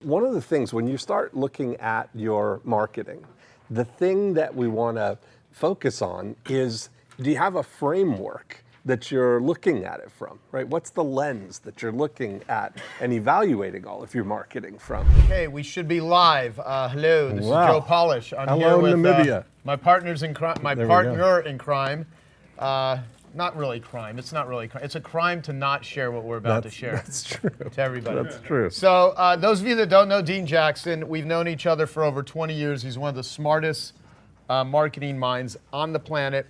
One of the things when you start looking at your marketing, the thing that we want to focus on is, do you have a framework that you're looking at it from, right? What's the lens that you're looking at and evaluating all of your marketing from? Okay, we should be live. Hello, this is Joe Polish. I'm here with Namibia. My partners in crime. My partner in crime. Not really crime. It's not really crime. It's a crime to not share what we're about to share. That's true. To everybody. That's true. So those of you that don't know Dean Jackson, we've known each other for over 20 years. He's one of the smartest marketing minds on the planet.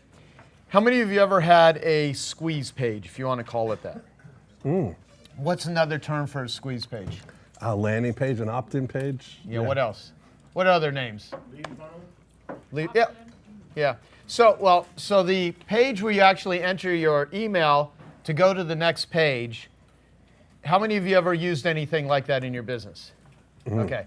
How many of you ever had a squeeze page, if you want to call it that? What's another term for a squeeze page? A landing page, an opt-in page. Yeah, what else? What other names? Lead funnel. Yeah. So the page where you actually enter your email to go to the next page, how many of you ever used anything like that in your business? Okay.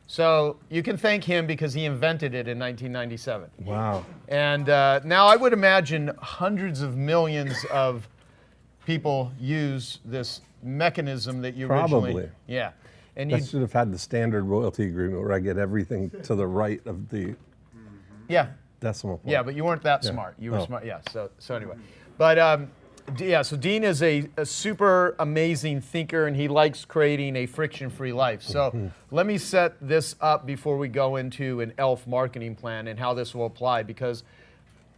So you can thank him because he invented it in 1997. Wow. And now I would imagine hundreds of millions of people use this mechanism that you originally... Probably. Yeah. And That should have had the standard royalty agreement where I get everything to the right of the decimal point. Yeah, but you weren't that smart. You were smart. Yeah. So anyway, but so Dean is a super amazing thinker, and he likes creating a friction-free life. So let me set this up before we go into an ELF marketing plan and how this will apply, because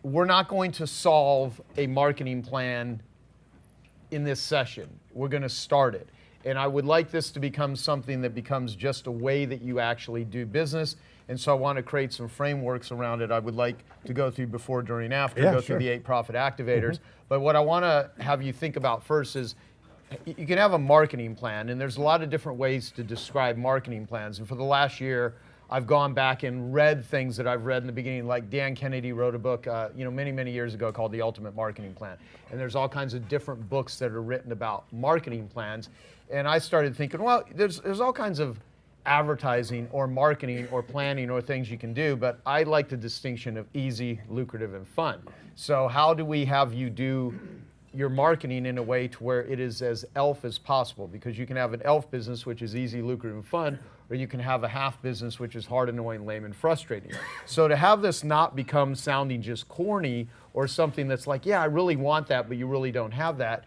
we're not going to solve a marketing plan in this session. We're going to start it. And I would like this to become something that becomes just a way that you actually do business. And so I want to create some frameworks around it. I would like to go through before, during, after, go through the 8 profit activators. But what I want to have you think about first is you can have a marketing plan, and there's a lot of different ways to describe marketing plans. And for the last year, I've gone back and read things that I've read in the beginning, like Dan Kennedy wrote a book many, many years ago called The Ultimate Marketing Plan. And there's all kinds of different books that are written about marketing plans. And I started thinking, well, there's all kinds of advertising or marketing or planning or things you can do, but I like the distinction of easy, lucrative, and fun. So how do we have you do your marketing in a way to where it is as ELF as possible? Because you can have an ELF business which is easy, lucrative, and fun, or you can have a half business which is hard, annoying, lame, and frustrating. So to have this not become sounding just corny or something that's like, yeah, I really want that, but you really don't have that,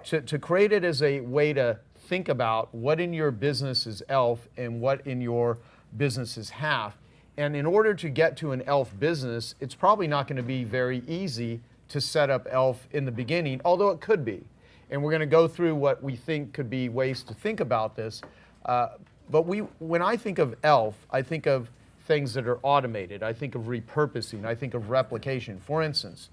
to create it as a way to think about what in your business is ELF and what in your business is half. And in order to get to an ELF business, it's probably not going to be very easy to set up ELF in the beginning, although it could be. And we're going to go through what we think could be ways to think about this. But when I think of ELF, I think of things that are automated. I think of repurposing. I think of replication. For instance,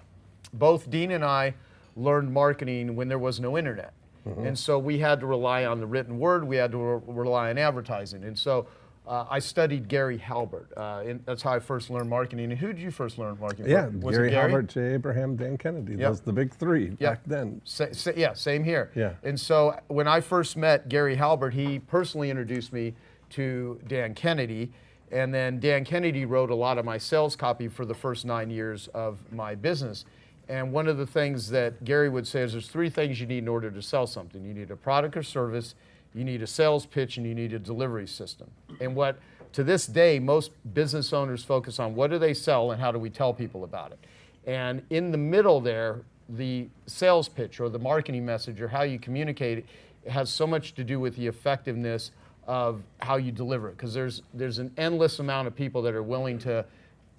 both Dean and I learned marketing when there was no internet. And so we had to rely on the written word. We had to rely on advertising. And so I studied Gary Halbert. And that's how I first learned marketing. And who did you first learn marketing from? Was Gary it Gary? Halbert, J. Abraham, Dan Kennedy. Those the big three back then. Same here. Yeah. And so when I first met Gary Halbert, he personally introduced me to Dan Kennedy. And then Dan Kennedy wrote a lot of my sales copy for the first 9 years of my business. And one of the things that Gary would say is there's 3 things you need in order to sell something. You need a product or service, you need a sales pitch, and you need a delivery system. And what, to this day, most business owners focus on, what do they sell and how do we tell people about it? And in the middle there, the sales pitch or the marketing message or how you communicate it has so much to do with the effectiveness of how you deliver it. Because there's an endless amount of people that are willing to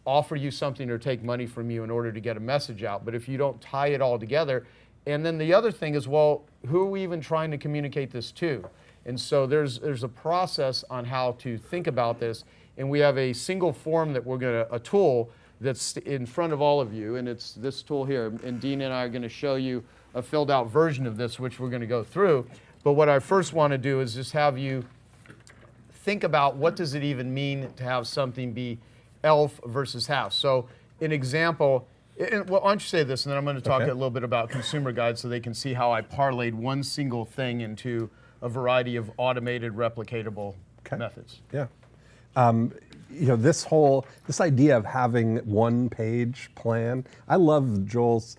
offer you something or take money from you in order to get a message out. But if you don't tie it all together, and then the other thing is, well, who are we even trying to communicate this to? And so there's a process on how to think about this, and we have a single form that a tool that's in front of all of you, and it's this tool here. And Dean and I are going to show you a filled out version of this, which we're going to go through. But what I first want to do is just have you think about, what does it even mean to have something be ELF versus half. So an example, well, why don't you say this, and then I'm going to talk a little bit about consumer guides so they can see how I parlayed one single thing into a variety of automated, replicatable methods. Yeah. This idea of having one page plan, I love Joel's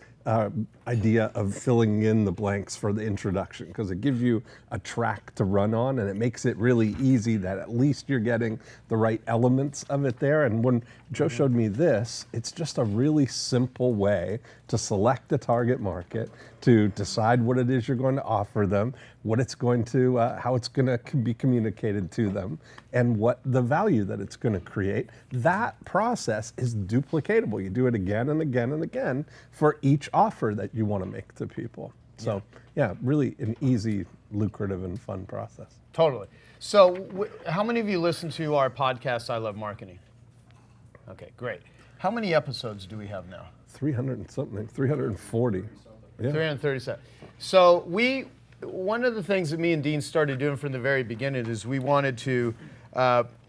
idea of filling in the blanks for the introduction, because it gives you a track to run on, and it makes it really easy that at least you're getting the right elements of it there. And when Joe showed me this, it's just a really simple way to select the target market, to decide what it is you're going to offer them, what it's going to, how it's going to be communicated to them, and what the value that it's going to create. That process is duplicatable. You do it again and again and again for each offer that you want to make to people. So yeah, really an easy, lucrative, and fun process. Totally. So how many of you listen to our podcast, I Love Marketing? Okay, great. How many episodes do we have now? 300 and something, 340. Yeah. 337. So one of the things that me and Dean started doing from the very beginning is we wanted to,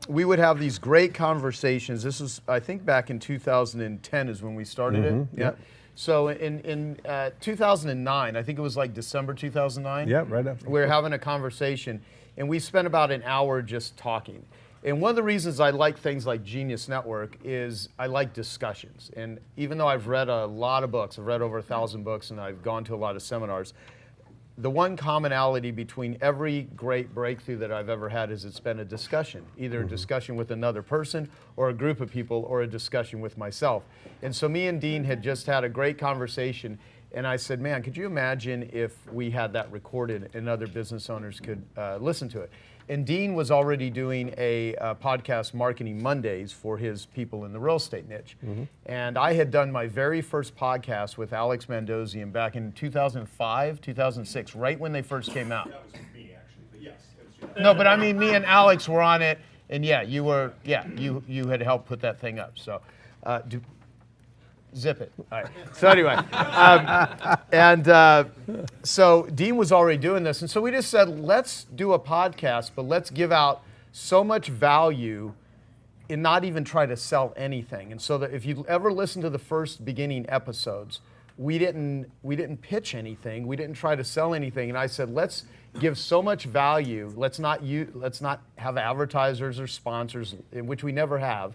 we would have these great conversations. This was, I think, back in 2010 is when we started it. Yeah. So in 2009, I think it was like December 2009. Yeah, right after. We were having a conversation, and we spent about an hour just talking. And one of the reasons I like things like Genius Network is I like discussions. And even though I've read a lot of books, I've read over 1,000 books, and I've gone to a lot of seminars, the one commonality between every great breakthrough that I've ever had is it's been a discussion, either a discussion with another person or a group of people or a discussion with myself. And so me and Dean had just had a great conversation, and I said, man, could you imagine if we had that recorded and other business owners could listen to it? And Dean was already doing a podcast, Marketing Mondays, for his people in the real estate niche. And I had done my very first podcast with Alex Mandozian back in 2005, 2006, right when they first came out. That was me, actually, but yes. It was you. No, but I mean, me and Alex were on it, and yeah, you had helped put that thing up. So, zip it. All right. So anyway, so Dean was already doing this, and so we just said, let's do a podcast, but let's give out so much value and not even try to sell anything. And so that if you ever listen to the first beginning episodes, we didn't pitch anything, we didn't try to sell anything, and I said, let's give so much value. Let's not have advertisers or sponsors, which we never have.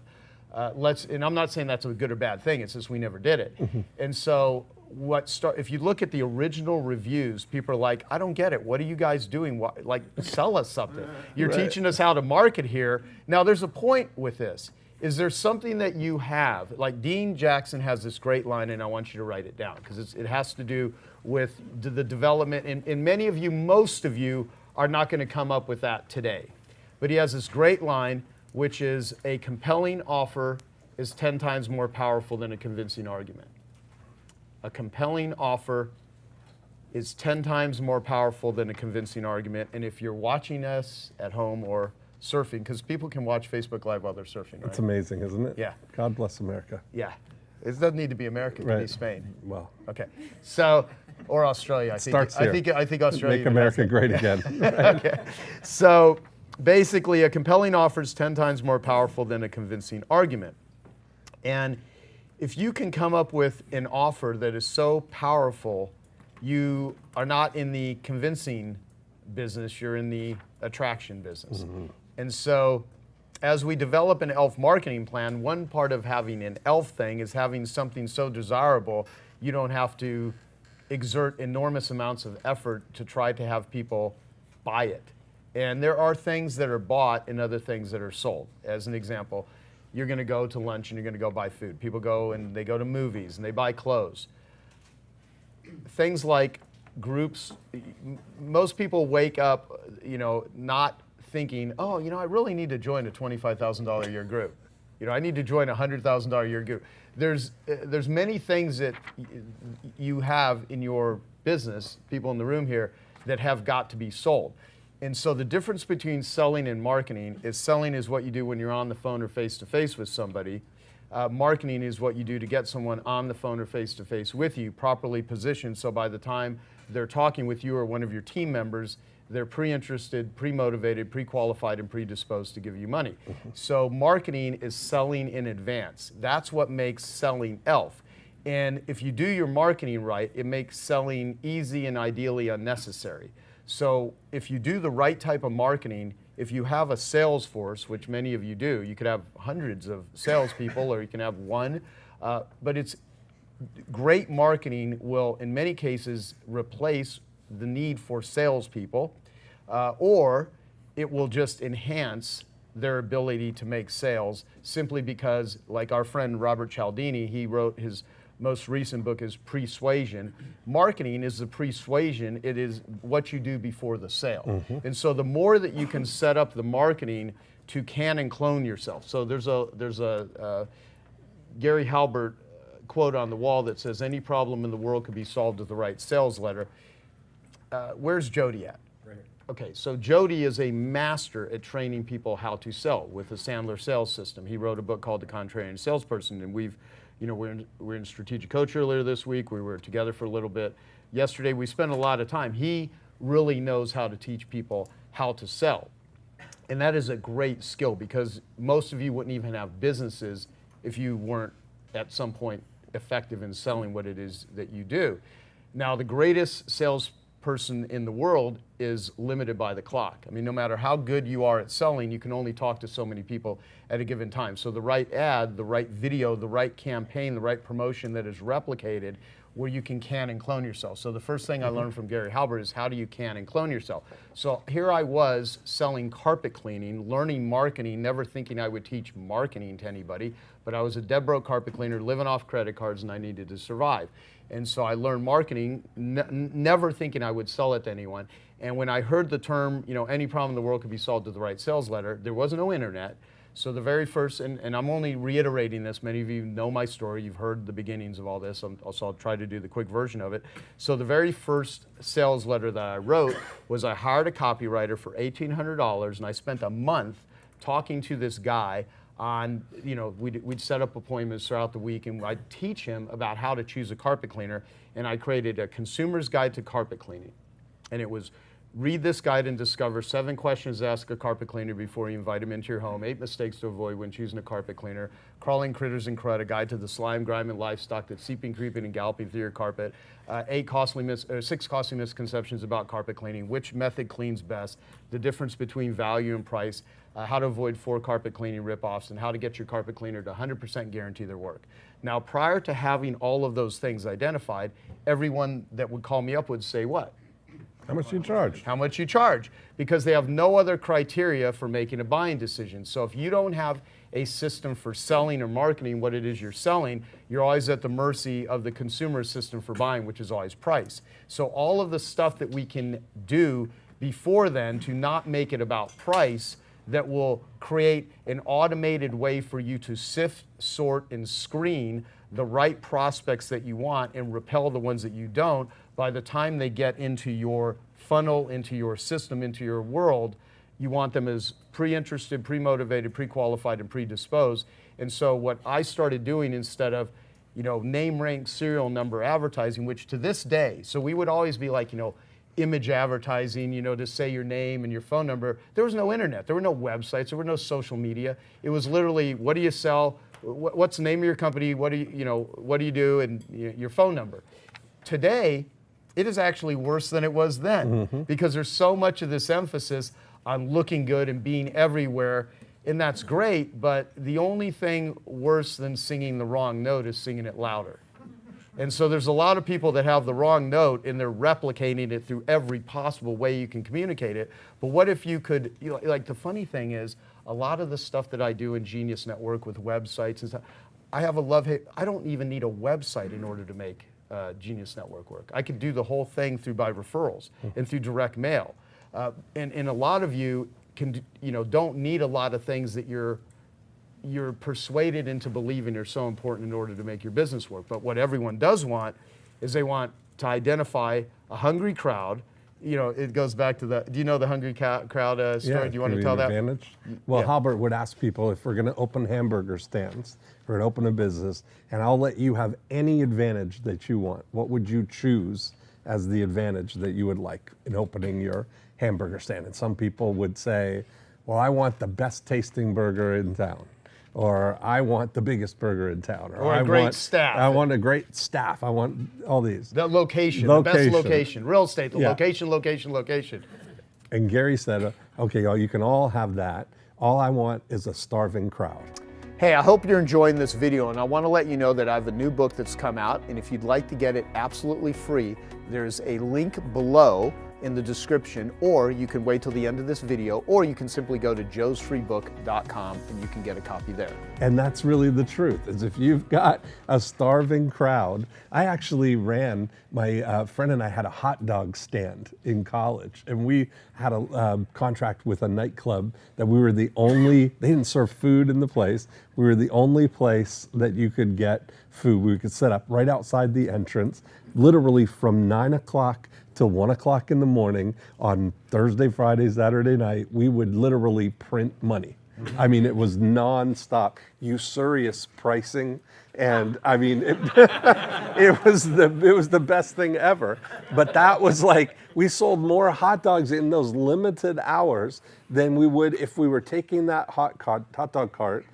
And I'm not saying that's a good or bad thing, it's just we never did it. And so if you look at the original reviews, people are like, I don't get it. What are you guys doing? Like, sell us something. You're teaching us how to market here. Now, there's a point with this. Is there something that you have? Like Dean Jackson has this great line, and I want you to write it down, because it has to do with the development. And many of you, most of you, are not going to come up with that today. But he has this great line, which is a compelling offer is 10 times more powerful than a convincing argument. A compelling offer is 10 times more powerful than a convincing argument. And if you're watching us at home or surfing, because people can watch Facebook Live while they're surfing, right? It's amazing, isn't it? Yeah. God bless America. Yeah. It doesn't need to be America, it can be Spain. Well. Okay. So, or Australia, I think. Starts here. I think Australia. Make America great again. Okay. So, basically, a compelling offer is 10 times more powerful than a convincing argument. And if you can come up with an offer that is so powerful, you are not in the convincing business, you're in the attraction business. And so, as we develop an ELF marketing plan, one part of having an ELF thing is having something so desirable, you don't have to exert enormous amounts of effort to try to have people buy it. And there are things that are bought and other things that are sold. As an example, you're going to go to lunch and you're going to go buy food. People go and they go to movies and they buy clothes. Things like groups, most people wake up, not thinking, oh, I really need to join a $25,000 a year group. I need to join a $100,000 a year group. There's many things that you have in your business, people in the room here, that have got to be sold. And so the difference between selling and marketing is selling is what you do when you're on the phone or face-to-face with somebody. Marketing is what you do to get someone on the phone or face-to-face with you, properly positioned, so by the time they're talking with you or one of your team members, they're pre-interested, pre-motivated, pre-qualified, and predisposed to give you money. So marketing is selling in advance. That's what makes selling ELF. And if you do your marketing right, it makes selling easy and ideally unnecessary. So if you do the right type of marketing, if you have a sales force, which many of you do, you could have hundreds of salespeople or you can have one, but it's great marketing will, in many cases, replace the need for salespeople, or it will just enhance their ability to make sales simply because, like our friend Robert Cialdini, he wrote his most recent book is Persuasion. Marketing is the persuasion. It is what you do before the sale. And so the more that you can set up the marketing to can and clone yourself. So there's a Gary Halbert quote on the wall that says, any problem in the world could be solved with the right sales letter. Where's Jody at? Right here. Okay, so Jody is a master at training people how to sell with the Sandler sales system. He wrote a book called The Contrarian Salesperson, and we're in Strategic Coach earlier this week. We were together for a little bit. Yesterday, we spent a lot of time. He really knows how to teach people how to sell. And that is a great skill because most of you wouldn't even have businesses if you weren't at some point effective in selling what it is that you do. Now, the greatest salesperson in the world is limited by the clock. I mean, no matter how good you are at selling, you can only talk to so many people at a given time. So the right ad, the right video, the right campaign, the right promotion that is replicated where you can and clone yourself. So the first thing I learned from Gary Halbert is how do you can and clone yourself? So here I was selling carpet cleaning, learning marketing, never thinking I would teach marketing to anybody, but I was a dead broke carpet cleaner living off credit cards and I needed to survive. And so I learned marketing, never thinking I would sell it to anyone. And when I heard the term, any problem in the world could be solved with the right sales letter, there was no internet. So the very first, and I'm only reiterating this, many of you know my story, you've heard the beginnings of all this, so I'll try to do the quick version of it. So the very first sales letter that I wrote was I hired a copywriter for $1,800 and I spent a month talking to this guy on, we'd set up appointments throughout the week and I'd teach him about how to choose a carpet cleaner, and I created a consumer's guide to carpet cleaning. And it was, read this guide and discover 7 questions to ask a carpet cleaner before you invite him into your home, 8 mistakes to avoid when choosing a carpet cleaner, crawling critters and crud, a guide to the slime, grime, and livestock that's seeping, creeping, and galloping through your carpet, 6 costly misconceptions about carpet cleaning, which method cleans best, the difference between value and price, how to avoid 4 carpet cleaning ripoffs, and how to get your carpet cleaner to 100% guarantee their work. Now, prior to having all of those things identified, everyone that would call me up would say what? How much do you charge? How much you charge, because they have no other criteria for making a buying decision. So if you don't have a system for selling or marketing what it is you're selling, you're always at the mercy of the consumer system for buying, which is always price. So all of the stuff that we can do before then to not make it about price, that will create an automated way for you to sift, sort, and screen the right prospects that you want and repel the ones that you don't. By the time they get into your funnel, into your system, into your world, you want them as pre-interested, pre-motivated, pre-qualified, and predisposed. And so what I started doing, instead of name, rank, serial number advertising, which to this day, so we would always be like, image advertising, to say your name and your phone number. There was no internet. There were no websites. There were no social media. It was literally, what do you sell? What's the name of your company? What do you do? And your phone number. Today, it is actually worse than it was then because there's so much of this emphasis on looking good and being everywhere, and that's great, but the only thing worse than singing the wrong note is singing it louder. And so there's a lot of people that have the wrong note and they're replicating it through every possible way you can communicate it. But what if you could, like the funny thing is, a lot of the stuff that I do in Genius Network with websites and stuff, I have a love-hate, I don't even need a website in order to make Genius Network work. I could do the whole thing by referrals and through direct mail. And a lot of you don't need a lot of things that you're persuaded into believing are so important in order to make your business work. But what everyone does want is they want to identify a hungry crowd. It goes back to do you know the hungry crowd story? Do you want to tell that? Advantage? Well, Halbert would ask people, if we're going to open hamburger stands, we're going to open a business, and I'll let you have any advantage that you want. What would you choose as the advantage that you would like in opening your hamburger stand? And some people would say, well, I want the best tasting burger in town. Or I want the biggest burger in town. Or a great staff. I want a great staff. I want all these. The location, the best location. Real estate, the location. And Gary said, okay, you can all have that. All I want is a starving crowd. Hey, I hope you're enjoying this video, and I want to let you know that I have a new book that's come out, and if you'd like to get it absolutely free, there's a link below in the description, or you can wait till the end of this video, or you can simply go to joesfreebook.com and you can get a copy there. And that's really the truth, is if you've got a starving crowd. I actually ran, my friend and I had a hot dog stand in college, and we had a contract with a nightclub that we were the only, they didn't serve food in the place, we were the only place that you could get food. We could set up right outside the entrance, literally from 9 o'clock till 1 o'clock in the morning on Thursday, Friday, Saturday night. We would literally print money. I mean, it was nonstop, usurious pricing, and I mean, it was the best thing ever. But that was like, we sold more hot dogs in those limited hours than we would if we were taking that hot dog cart,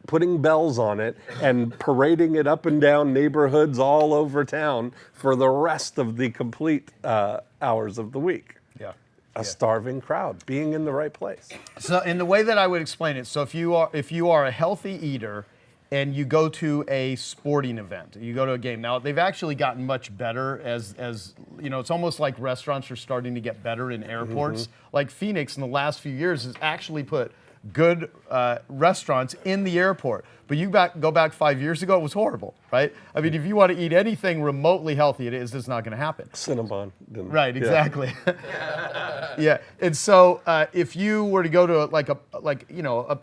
putting bells on it, and parading it up and down neighborhoods all over town for the rest of the complete hours of the week. Yeah. A starving crowd, being in the right place. So in the way that I would explain it, so if you are a healthy eater and you go to a sporting event, you go to a game. Now they've actually gotten much better as you know, it's almost like restaurants are starting to get better in airports. Like Phoenix in the last few years has actually put good restaurants in the airport. But you go back 5 years ago, it was horrible, right? I mean, if you want to eat anything remotely healthy, it's just not going to happen. Cinnabon. Right, exactly. Yeah, and so if you were to go to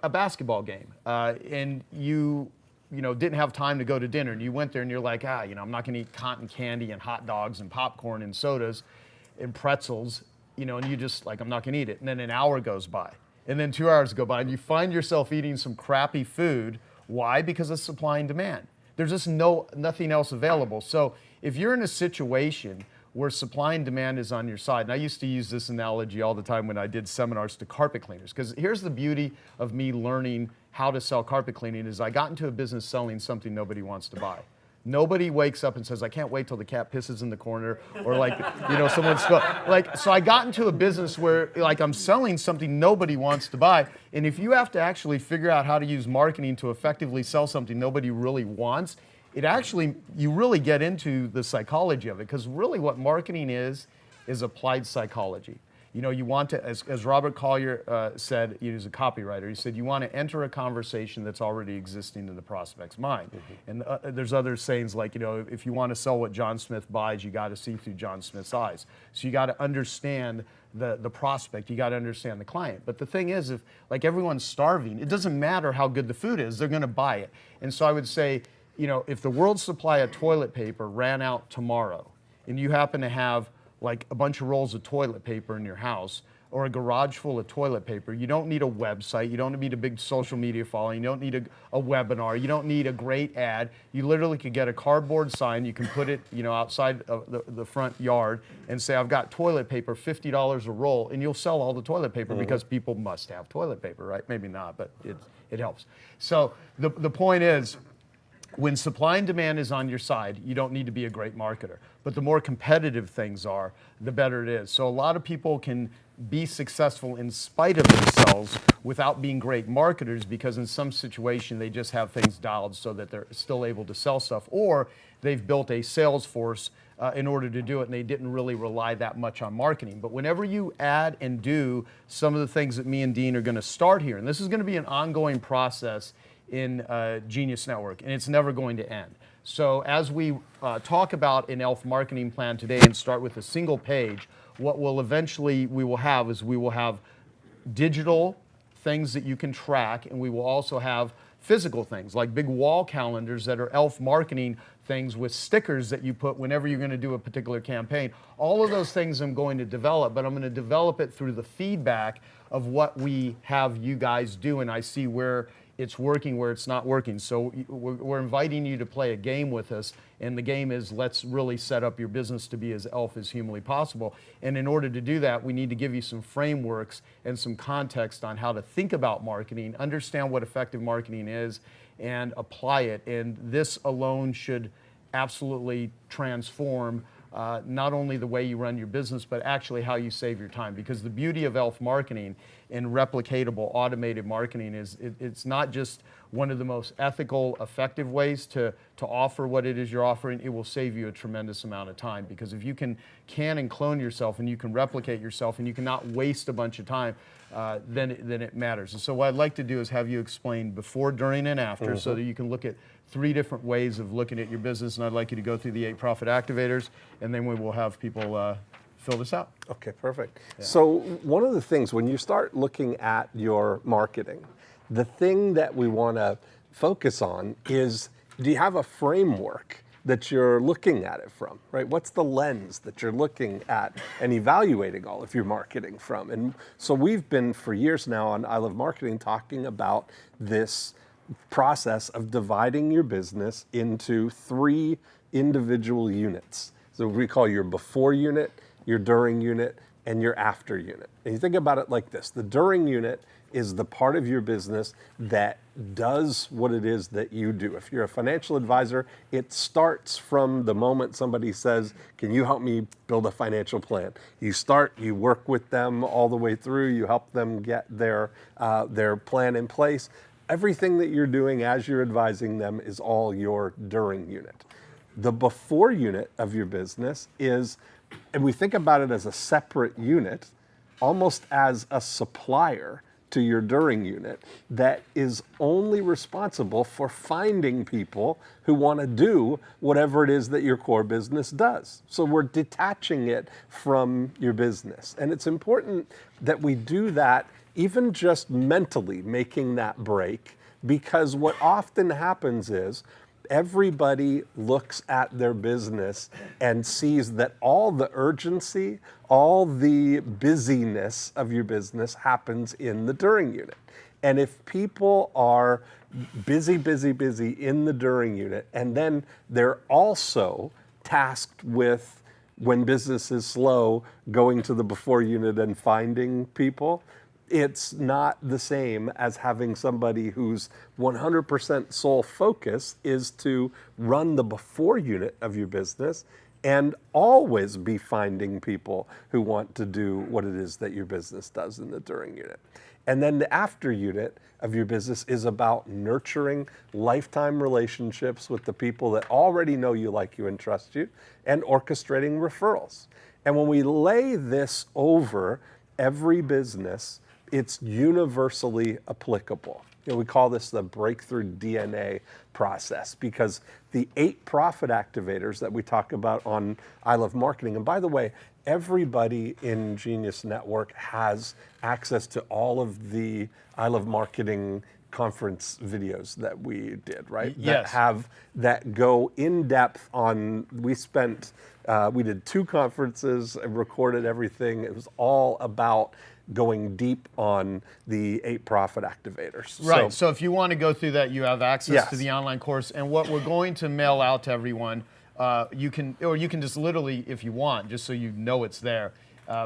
a basketball game, and you didn't have time to go to dinner, and you went there and you're like, I'm not going to eat cotton candy and hot dogs and popcorn and sodas and pretzels, and you just like, I'm not going to eat it. And then an hour goes by, and then 2 hours go by, and you find yourself eating some crappy food. Why? Because of supply and demand. There's just nothing else available. So if you're in a situation where supply and demand is on your side, and I used to use this analogy all the time when I did seminars to carpet cleaners, because here's the beauty of me learning how to sell carpet cleaning is I got into a business selling something nobody wants to buy. Nobody wakes up and says, I can't wait till the cat pisses in the corner, or someone so I got into a business where I'm selling something nobody wants to buy. And if you have to actually figure out how to use marketing to effectively sell something nobody really wants, you really get into the psychology of it, because really what marketing is applied psychology. You want to, as Robert Collier said, he's a copywriter, he said, you want to enter a conversation that's already existing in the prospect's mind. And there's other sayings like, if you want to sell what John Smith buys, you got to see through John Smith's eyes. So you got to understand the prospect, you got to understand the client. But the thing is, if everyone's starving, it doesn't matter how good the food is, they're going to buy it. And so I would say, if the world's supply of toilet paper ran out tomorrow, and you happen to have a bunch of rolls of toilet paper in your house, or a garage full of toilet paper, you don't need a website, you don't need a big social media following, you don't need a webinar, you don't need a great ad. You literally could get a cardboard sign, you can put it outside of the front yard and say, I've got toilet paper, $50 a roll, and you'll sell all the toilet paper because people must have toilet paper, right? Maybe not, but it helps. So the point is, when supply and demand is on your side, you don't need to be a great marketer. But the more competitive things are, the better it is. So a lot of people can be successful in spite of themselves without being great marketers, because in some situation they just have things dialed so that they're still able to sell stuff, or they've built a sales force in order to do it, and they didn't really rely that much on marketing. But whenever you add and do some of the things that me and Dean are going to start here, and this is going to be an ongoing process in Genius Network, and it's never going to end. So as we talk about an ELF marketing plan today and start with a single page, what we will have digital things that you can track, and we will also have physical things like big wall calendars that are ELF marketing things with stickers that you put whenever you're going to do a particular campaign. All of those things I'm going to develop, but I'm going to develop it through the feedback of what we have you guys do, and I see where it's working, where it's not working. So we're inviting you to play a game with us, and the game is, let's really set up your business to be as ELF as humanly possible. And in order to do that, we need to give you some frameworks and some context on how to think about marketing, understand what effective marketing is, and apply it. And this alone should absolutely transform not only the way you run your business, but actually how you save your time. Because the beauty of ELF marketing in replicable automated marketing is it's not just one of the most ethical, effective ways to offer what it is you're offering. It will save you a tremendous amount of time, because if you can and clone yourself and you can replicate yourself and you cannot waste a bunch of time, then it matters. And so what I'd like to do is have you explain before, during, and after, so that you can look at 3 different ways of looking at your business. And I'd like you to go through the 8 profit activators, and then we will have people fill this out. Okay, perfect. Yeah. So one of the things, when you start looking at your marketing, the thing that we want to focus on is, do you have a framework that you're looking at it from, right? What's the lens that you're looking at and evaluating all of your marketing from? And so we've been for years now on I Love Marketing talking about this process of dividing your business into 3 individual units. So we call your before unit, your during unit, and your after unit. And you think about it like this. The during unit is the part of your business that does what it is that you do. If you're a financial advisor, it starts from the moment somebody says, can you help me build a financial plan? You start, you work with them all the way through, you help them get their plan in place. Everything that you're doing as you're advising them is all your during unit. The before unit of your business is, and we think about it as a separate unit, almost as a supplier to your during unit that is only responsible for finding people who want to do whatever it is that your core business does. So we're detaching it from your business. And it's important that we do that, even just mentally making that break, because what often happens is everybody looks at their business and sees that all the urgency, all the busyness of your business happens in the during unit. And if people are busy in the during unit, and then they're also tasked with, when business is slow, going to the before unit and finding people, it's not the same as having somebody whose 100% sole focus is to run the before unit of your business and always be finding people who want to do what it is that your business does in the during unit. And then the after unit of your business is about nurturing lifetime relationships with the people that already know you, like you, and trust you, and orchestrating referrals. And when we lay this over every business, it's universally applicable. You know, we call this the breakthrough DNA process, because the 8 profit activators that we talk about on I Love Marketing, and by the way, everybody in Genius Network has access to all of the I Love Marketing conference videos that we did, right? Yes. That go in depth on, we did 2 conferences and recorded everything. It was all about going deep on the 8 profit activators. Right, so if you want to go through that, you have access to Yes. the online course. And what we're going to mail out to everyone, you can just literally, if you want, just so you know it's there,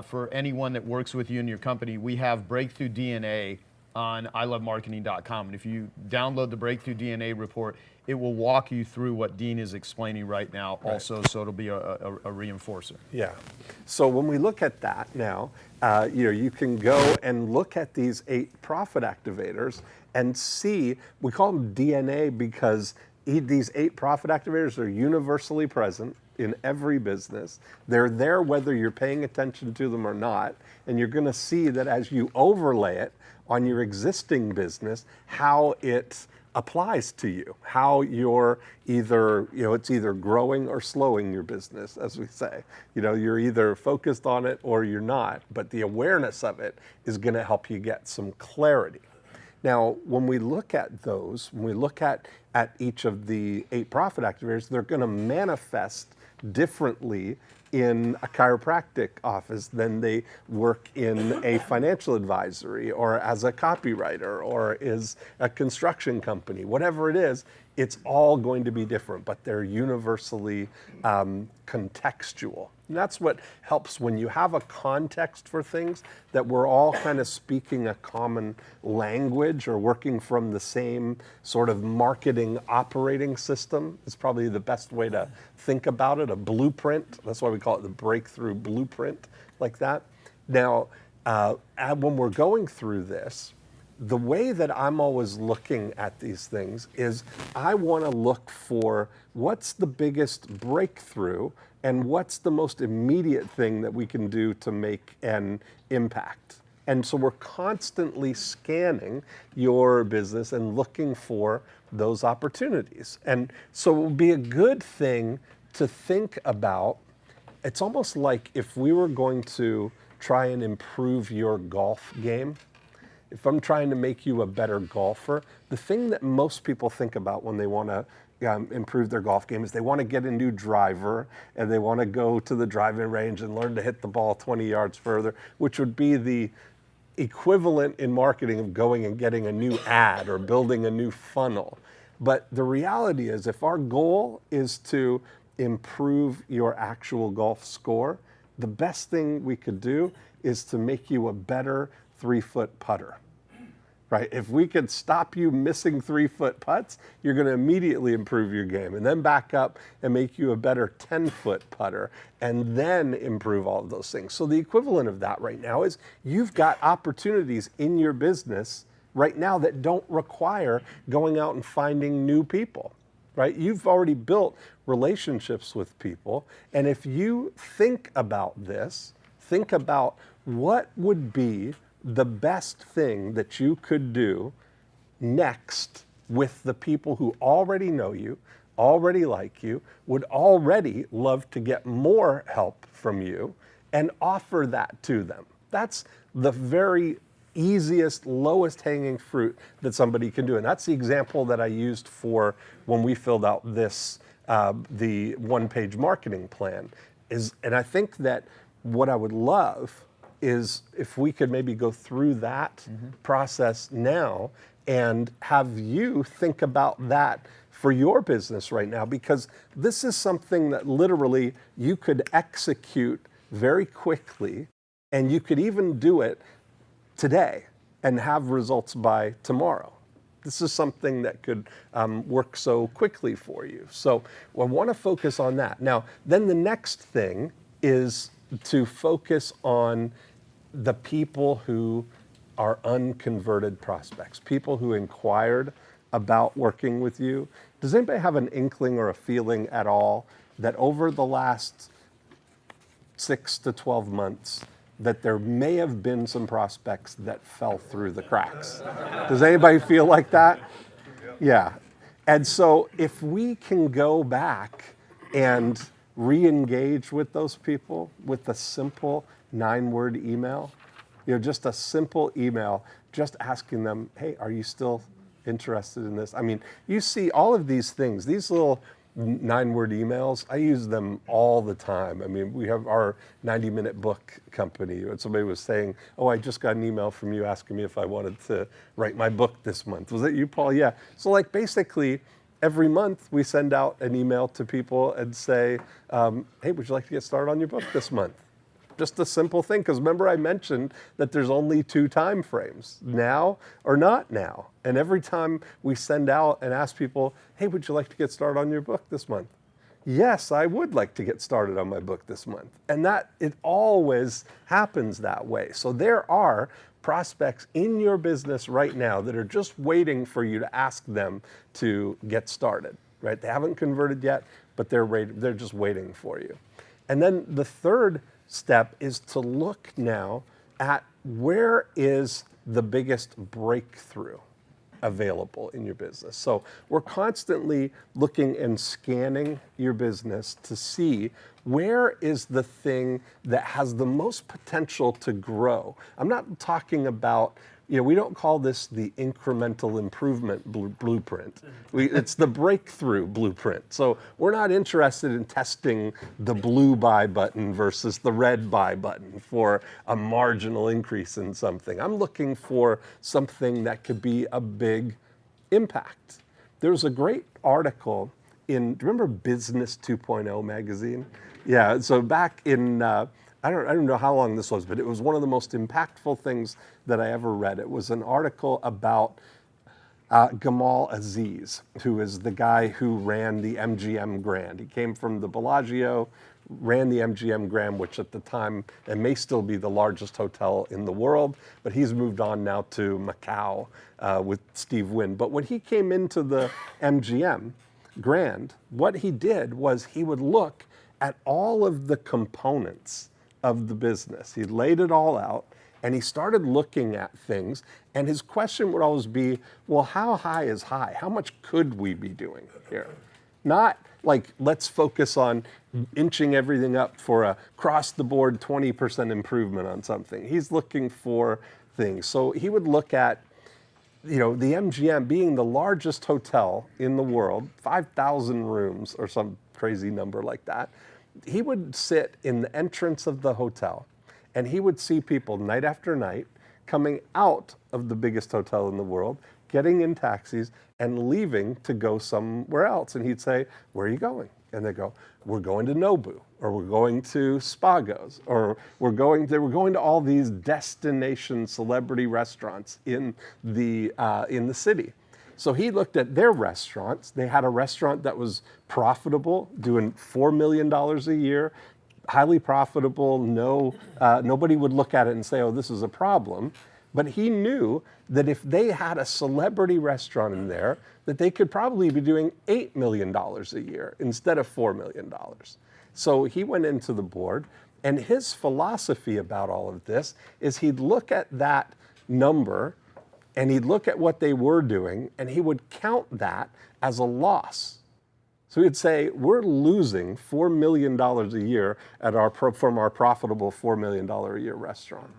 for anyone that works with you in your company, we have Breakthrough DNA on ilovemarketing.com. And if you download the Breakthrough DNA report, it will walk you through what Dean is explaining right now also, so it'll be a reinforcer. Yeah. So when we look at that now, you can go and look at these 8 profit activators and see, we call them DNA because these 8 profit activators are universally present in every business. They're there whether you're paying attention to them or not. And you're going to see that as you overlay it on your existing business, how it applies to you, how you're either, it's either growing or slowing your business, as we say. You're either focused on it or you're not, but the awareness of it is going to help you get some clarity. Now, when we look at those, when we look at each of the 8 profit activators, they're going to manifest differently in a chiropractic office than they work in a financial advisory or as a copywriter or is a construction company. Whatever it is, it's all going to be different, but they're universally contextual. And that's what helps when you have a context for things, that we're all kind of speaking a common language or working from the same sort of marketing operating system is probably the best way to think about it, a blueprint. That's why we call it the breakthrough blueprint, like that. Now, and when we're going through this, the way that I'm always looking at these things is I want to look for what's the biggest breakthrough and what's the most immediate thing that we can do to make an impact. And so we're constantly scanning your business and looking for those opportunities. And so it would be a good thing to think about. It's almost like if we were going to try and improve your golf game, if I'm trying to make you a better golfer, the thing that most people think about when they want to improve their golf game is they want to get a new driver and they want to go to the driving range and learn to hit the ball 20 yards further, which would be the equivalent in marketing of going and getting a new ad or building a new funnel. But the reality is, if our goal is to improve your actual golf score, the best thing we could do is to make you a better 3-foot putter. Right? If we could stop you missing 3-foot putts, you're going to immediately improve your game, and then back up and make you a better 10-foot putter, and then improve all of those things. So the equivalent of that right now is you've got opportunities in your business right now that don't require going out and finding new people. Right? You've already built relationships with people, and if you think about this, think about what would be the best thing that you could do next with the people who already know you, already like you, would already love to get more help from you, and offer that to them. That's the very easiest, lowest hanging fruit that somebody can do. And that's the example that I used for when we filled out this, the one-page marketing plan. And I think that what I would love is if we could maybe go through that process now and have you think about that for your business right now, because this is something that literally you could execute very quickly, and you could even do it today and have results by tomorrow. This is something that could work so quickly for you. So I want to focus on that. Now, then the next thing is to focus on the people who are unconverted prospects, people who inquired about working with you. Does anybody have an inkling or a feeling at all that over the last 6 to 12 months that there may have been some prospects that fell through the cracks? Does anybody feel like that? Yeah. And so if we can go back and re-engage with those people with a simple 9-word email, just a simple email, just asking them, hey, are you still interested in this? I mean, you see all of these things, these little 9-word emails, I use them all the time. I mean, we have our 90-minute book company, and somebody was saying, oh, I just got an email from you asking me if I wanted to write my book this month. Was that you, Paul? Yeah. So like basically every month we send out an email to people and say, hey, would you like to get started on your book this month? Just a simple thing, because remember I mentioned that there's only 2 time frames, now or not now. And every time we send out and ask people, hey, would you like to get started on your book this month? Yes, I would like to get started on my book this month. And that, it always happens that way. So there are prospects in your business right now that are just waiting for you to ask them to get started, right? They haven't converted yet, but they're just waiting for you. And then the third step is to look now at where is the biggest breakthrough available in your business. So we're constantly looking and scanning your business to see where is the thing that has the most potential to grow. I'm not talking about, we don't call this the incremental improvement blueprint. It's the breakthrough blueprint. So we're not interested in testing the blue buy button versus the red buy button for a marginal increase in something. I'm looking for something that could be a big impact. There's a great article do you remember Business 2.0 magazine? Yeah, so back in, I don't know how long this was, but it was one of the most impactful things that I ever read. It was an article about Gamal Aziz, who is the guy who ran the MGM Grand. He came from the Bellagio, ran the MGM Grand, which at the time, and may still be the largest hotel in the world, but he's moved on now to Macau with Steve Wynn. But when he came into the MGM Grand, what he did was he would look at all of the components of the business. He laid it all out, and he started looking at things, and his question would always be, well, how high is high? How much could we be doing here? Not like, let's focus on inching everything up for a cross-the-board 20% improvement on something. He's looking for things. So he would look at, the MGM being the largest hotel in the world, 5,000 rooms or some crazy number like that. He would sit in the entrance of the hotel, and he would see people night after night coming out of the biggest hotel in the world, getting in taxis and leaving to go somewhere else. And he'd say, where are you going? And they go, we're going to Nobu, or we're going to Spago's, or we're going to all these destination celebrity restaurants in the city. So he looked at their restaurants. They had a restaurant that was profitable, doing $4 million a year, highly profitable. Nobody would look at it and say, oh, this is a problem. But he knew that if they had a celebrity restaurant in there, that they could probably be doing $8 million a year instead of $4 million. So he went into the board, and his philosophy about all of this is he'd look at that number, and he'd look at what they were doing, and he would count that as a loss. So he'd say, we're losing $4 million a year from our profitable $4 million a year restaurant.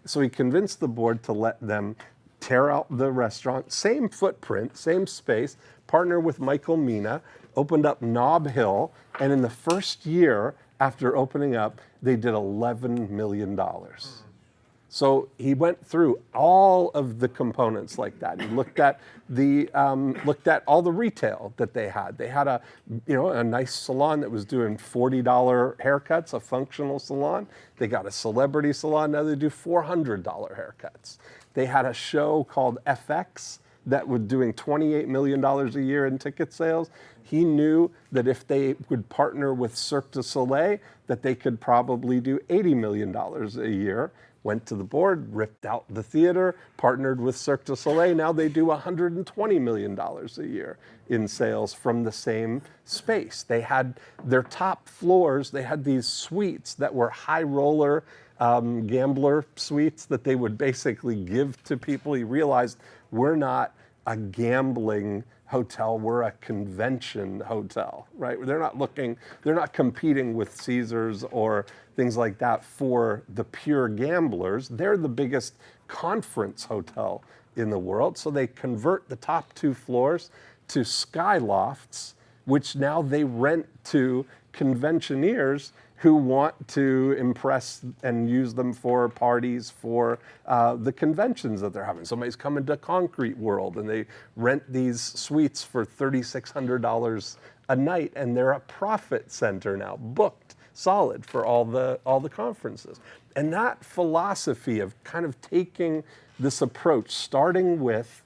So he convinced the board to let them tear out the restaurant, same footprint, same space, partner with Michael Mina, opened up Nob Hill, and in the first year after opening up, they did $11 million. So he went through all of the components like that. He looked at all the retail that they had. They had a nice salon that was doing $40 haircuts, a functional salon. They got a celebrity salon. Now they do $400 haircuts. They had a show called FX that was doing $28 million a year in ticket sales. He knew that if they would partner with Cirque du Soleil, that they could probably do $80 million a year. Went to the board, ripped out the theater, partnered with Cirque du Soleil. Now they do $120 million a year in sales from the same space. They had their top floors, they had these suites that were high roller gambler suites that they would basically give to people. He realized, we're not a gambling hotel, we're a convention hotel, right? They're not competing with Caesars or things like that for the pure gamblers. They're the biggest conference hotel in the world. So they convert the top 2 floors to skylofts, which now they rent to conventioneers who want to impress and use them for parties for the conventions that they're having. Somebody's coming to Concrete World and they rent these suites for $3,600 a night, and they're a profit center now, booked solid for all the conferences. And that philosophy of kind of taking this approach, starting with,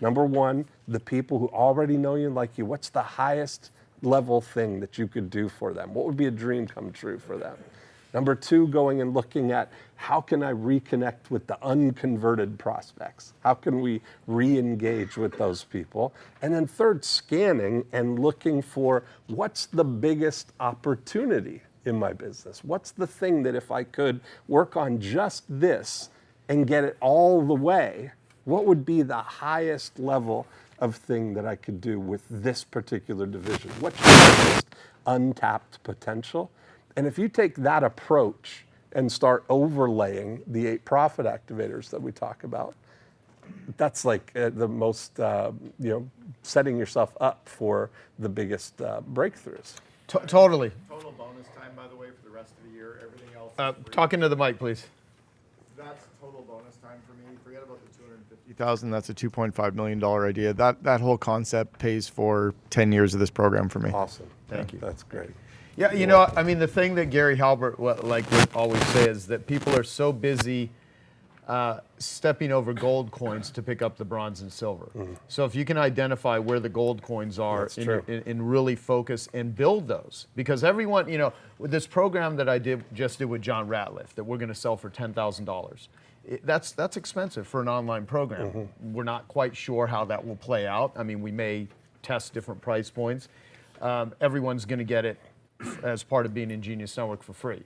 number one, the people who already know you and like you, what's the highest level thing that you could do for them? What would be a dream come true for them? Number 2, going and looking at, how can I reconnect with the unconverted prospects? How can we re-engage with those people? And then 3rd, scanning and looking for, what's the biggest opportunity in my business? What's the thing that if I could work on just this and get it all the way, what would be the highest level of thing that I could do with this particular division? What's the biggest untapped potential? And if you take that approach and start overlaying the 8 profit activators that we talk about, that's like the most, setting yourself up for the biggest breakthroughs. Totally. Total bonus time, by the way, for the rest of the year. Everything else is free. Talking to the mic, please. That's total bonus time for me. Forget about the $250,000. That's a $2.5 million idea. That whole concept pays for 10 years of this program for me. Awesome. Thank you. That's great. Yeah, the thing that Gary Halbert would always say is that people are so busy stepping over gold coins to pick up the bronze and silver. So if you can identify where the gold coins are and really focus and build those, because everyone, with this program that I just did with John Ratliff that we're going to sell for $10,000, that's expensive for an online program. We're not quite sure how that will play out. I mean, we may test different price points. Everyone's going to get it as part of being in Genius Network for free.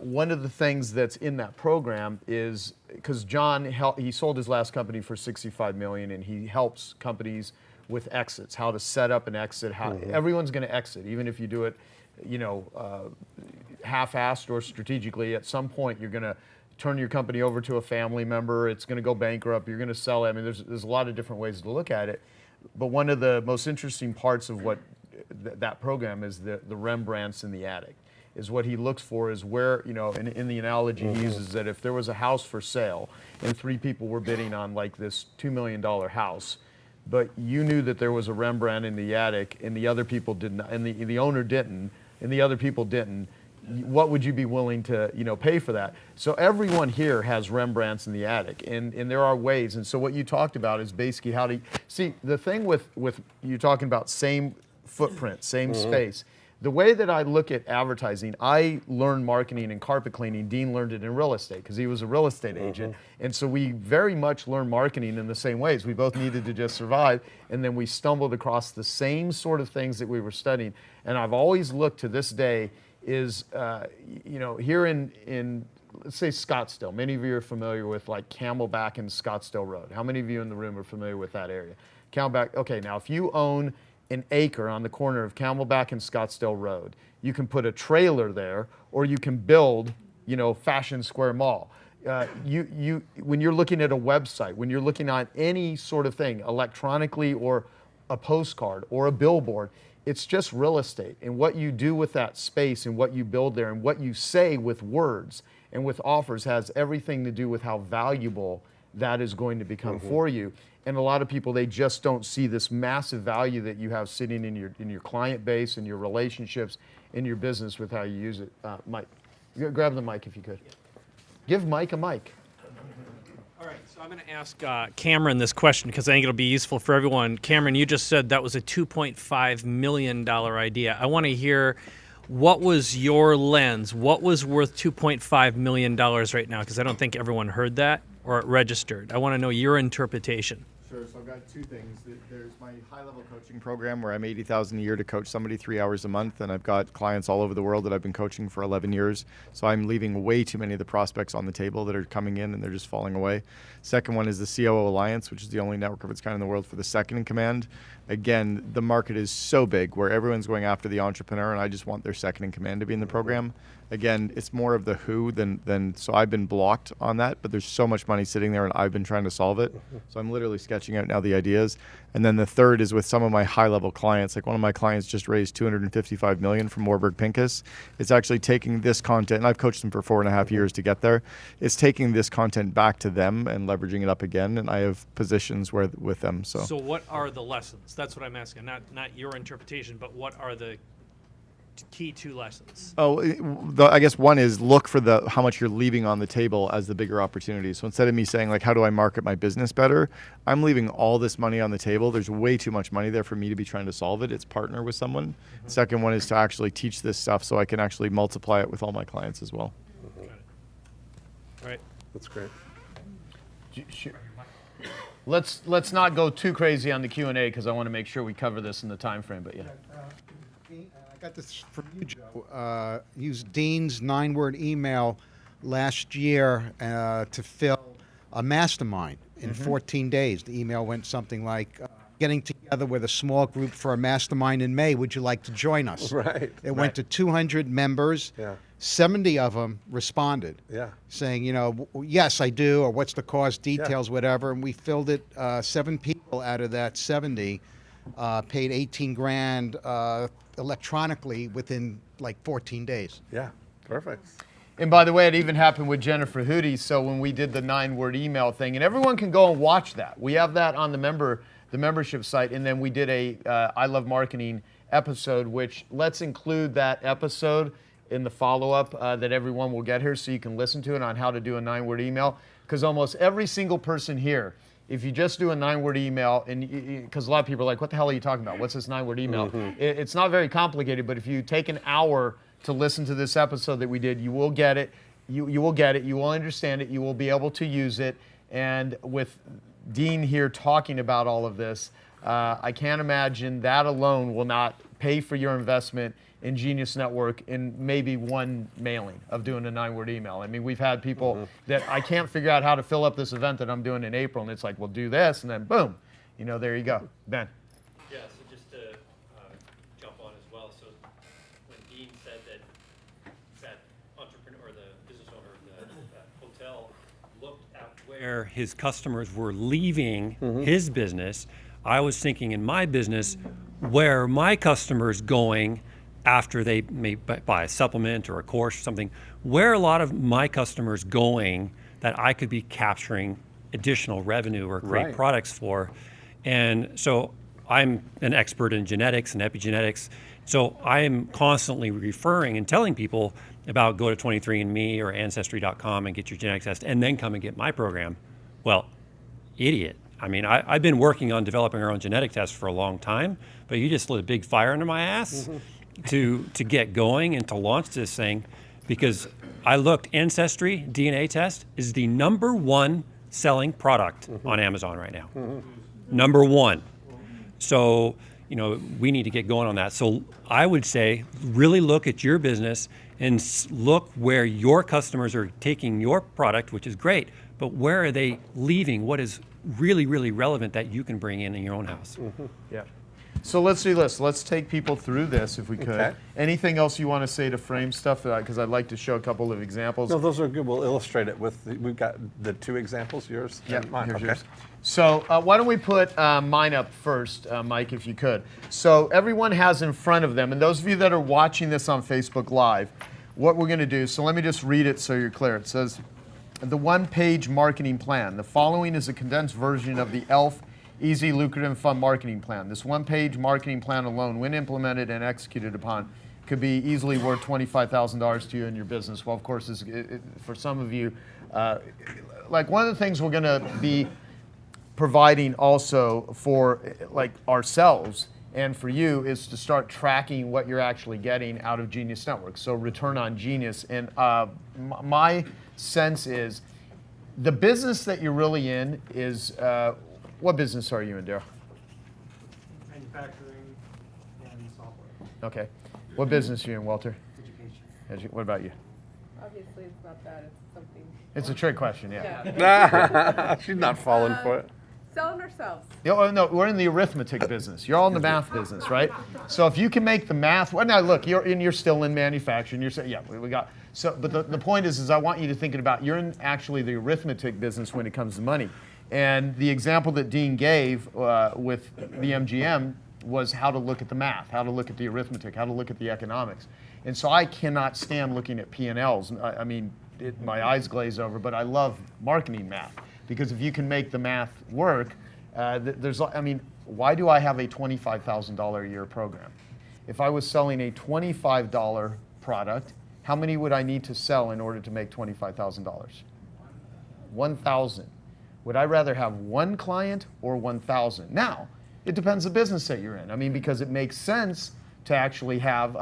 One of the things that's in that program is, because John, he sold his last company for $65 million, and he helps companies with exits, how to set up an exit. Everyone's going to exit, even if you do it, half-assed or strategically. At some point, you're going to turn your company over to a family member. It's going to go bankrupt. You're going to sell it. I mean, there's a lot of different ways to look at it. But one of the most interesting parts of what that program is the Rembrandts in the attic. Is what he looks for is where, in the analogy he uses, that if there was a house for sale and 3 people were bidding on like this $2 million house, but you knew that there was a Rembrandt in the attic and the other people didn't, and the owner didn't, and the other people didn't, what would you be willing to, pay for that? So everyone here has Rembrandts in the attic, and there are ways. And so what you talked about is basically how to, see, the thing with you talking about same footprint, same space. The way that I look at advertising, I learned marketing and carpet cleaning. Dean learned it in real estate because he was a real estate agent. And so we very much learned marketing in the same ways. We both needed to just survive. And then we stumbled across the same sort of things that we were studying. And I've always looked to this day is, here in let's say Scottsdale. Many of you are familiar with like Camelback and Scottsdale Road. How many of you in the room are familiar with that area? Camelback, okay, now if you own an acre on the corner of Camelback and Scottsdale Road, you can put a trailer there, or you can build, Fashion Square Mall. When you're looking at a website, when you're looking at any sort of thing, electronically or a postcard or a billboard, it's just real estate. And what you do with that space and what you build there and what you say with words and with offers has everything to do with how valuable that is going to become for you. And a lot of people, they just don't see this massive value that you have sitting in your client base and your relationships in your business with how you use it. Mike, grab the mic if you could. Give Mike a mic. All right, so I'm going to ask Cameron this question because I think it'll be useful for everyone. Cameron, you just said that was a $2.5 million idea. I want to hear, what was your lens? What was worth $2.5 million right now? Because I don't think everyone heard that or registered. I want to know your interpretation. Sure. So I've got 2 things. There's my high-level coaching program where I'm $80,000 a year to coach somebody 3 hours a month, and I've got clients all over the world that I've been coaching for 11 years. So I'm leaving way too many of the prospects on the table that are coming in, and they're just falling away. Second one is the COO Alliance, which is the only network of its kind in the world for the second in command. Again, the market is so big where everyone's going after the entrepreneur, and I just want their second in command to be in the program. Again, it's more of the who than so I've been blocked on that, but there's so much money sitting there and I've been trying to solve it. So I'm literally sketching out now the ideas. And then the third is with some of my high-level clients. Like one of my clients just raised $255 million from Warburg Pincus. It's actually taking this content, and I've coached them for 4.5 years to get there. It's taking this content back to them and leveraging it up again, and I have positions where with them. So what are the lessons? That's what I'm asking. Not your interpretation, but what are the key 2 lessons? I guess one is look for how much you're leaving on the table as the bigger opportunity. So instead of me saying like, how do I market my business better? I'm leaving all this money on the table. There's way too much money there for me to be trying to solve it. It's partner with someone. Second one is to actually teach this stuff so I can actually multiply it with all my clients as well. Got it. All right. That's great. Let's not go too crazy on the Q&A because I want to make sure we cover this in the time frame. But yeah. I got this from you, Joe. Used Dean's 9-word email last year to fill a mastermind in 14 days. The email went something like, getting together with a small group for a mastermind in May. Would you like to join us? Right. It went to 200 members. Yeah. 70 of them responded, saying, yes, I do, or what's the cost, details, whatever. And we filled it. 7 people out of that 70 paid 18 grand electronically within like 14 days. Yeah, perfect. And by the way, it even happened with Jennifer Hootie. So when we did the 9-word email thing, and everyone can go and watch that. We have that on the membership site. And then we did a I Love Marketing episode, which let's include that episode in the follow-up that everyone will get here so you can listen to it on how to do a 9-word email. Because almost every single person here, if you just do a 9-word email, and because a lot of people are like, what the hell are you talking about? What's this 9-word email? It's not very complicated, but if you take an hour to listen to this episode that we did, you will get it. You will get it. You will understand it. You will be able to use it. And with Dean here talking about all of this, I can't imagine that alone will not pay for your investment in Genius Network in maybe one mailing of doing a 9-word email. I mean, we've had people that I can't figure out how to fill up this event that I'm doing in April, and it's like, well, do this, and then boom, there you go. Ben. Yeah, so just to jump on as well, so when Dean said that entrepreneur, or the business owner of the hotel looked at where his customers were leaving his business, I was thinking in my business, where are my customers going after they may buy a supplement or a course or something? Where are a lot of my customers going that I could be capturing additional revenue or great products for? And so I'm an expert in genetics and epigenetics. So I am constantly referring and telling people about go to 23andMe or Ancestry.com and get your genetic test and then come and get my program. Well, idiot. I mean, I've been working on developing our own genetic test for a long time, but you just lit a big fire under my ass to get going and to launch this thing, because I looked, Ancestry DNA test is the #1 selling product on Amazon right now. #1. So, we need to get going on that. So I would say really look at your business and look where your customers are taking your product, which is great, but where are they leaving? What is really, really relevant that you can bring in your own house? Yeah. So let's do this. Let's take people through this if we could. Okay. Anything else you want to say to frame stuff? Because I'd like to show a couple of examples. No, those are good. We'll illustrate it with, we've got the 2 examples, yours and mine. Here's yours. So why don't we put mine up first, Mike, if you could. So everyone has in front of them, and those of you that are watching this on Facebook Live, what we're going to do, so let me just read it so you're clear. It says, the one-page marketing plan. The following is a condensed version of the ELF Easy, Lucrative, and Fun Marketing Plan. This one-page marketing plan alone, when implemented and executed upon, could be easily worth $25,000 to you and your business. Well, of course, for some of you, like one of the things we're going to be providing also for like ourselves and for you is to start tracking what you're actually getting out of Genius Network. So return on Genius. And my sense is the business that you're really in is, what business are you in, Daryl? Manufacturing and software. Okay. What business are you in, Walter? Education. What about you? Obviously, it's not that. It's something. It's a trick question, yeah. She's not falling for it. Selling ourselves. No, we're in the arithmetic business. You're all in the math business, right? So if you can make the math, well, now look, you're still in manufacturing. You're saying, yeah, we got. So, but the point is I want you to think about you're in actually the arithmetic business when it comes to money. And the example that Dean gave with the MGM was how to look at the math, how to look at the arithmetic, how to look at the economics. And so I cannot stand looking at P&Ls. I mean, my eyes glaze over, but I love marketing math. Because if you can make the math work, why do I have a $25,000 a year program? If I was selling a $25 product, how many would I need to sell in order to make $25,000? 1,000. Would I rather have 1 client or 1,000? Now, it depends the business that you're in. I mean, because it makes sense to actually have,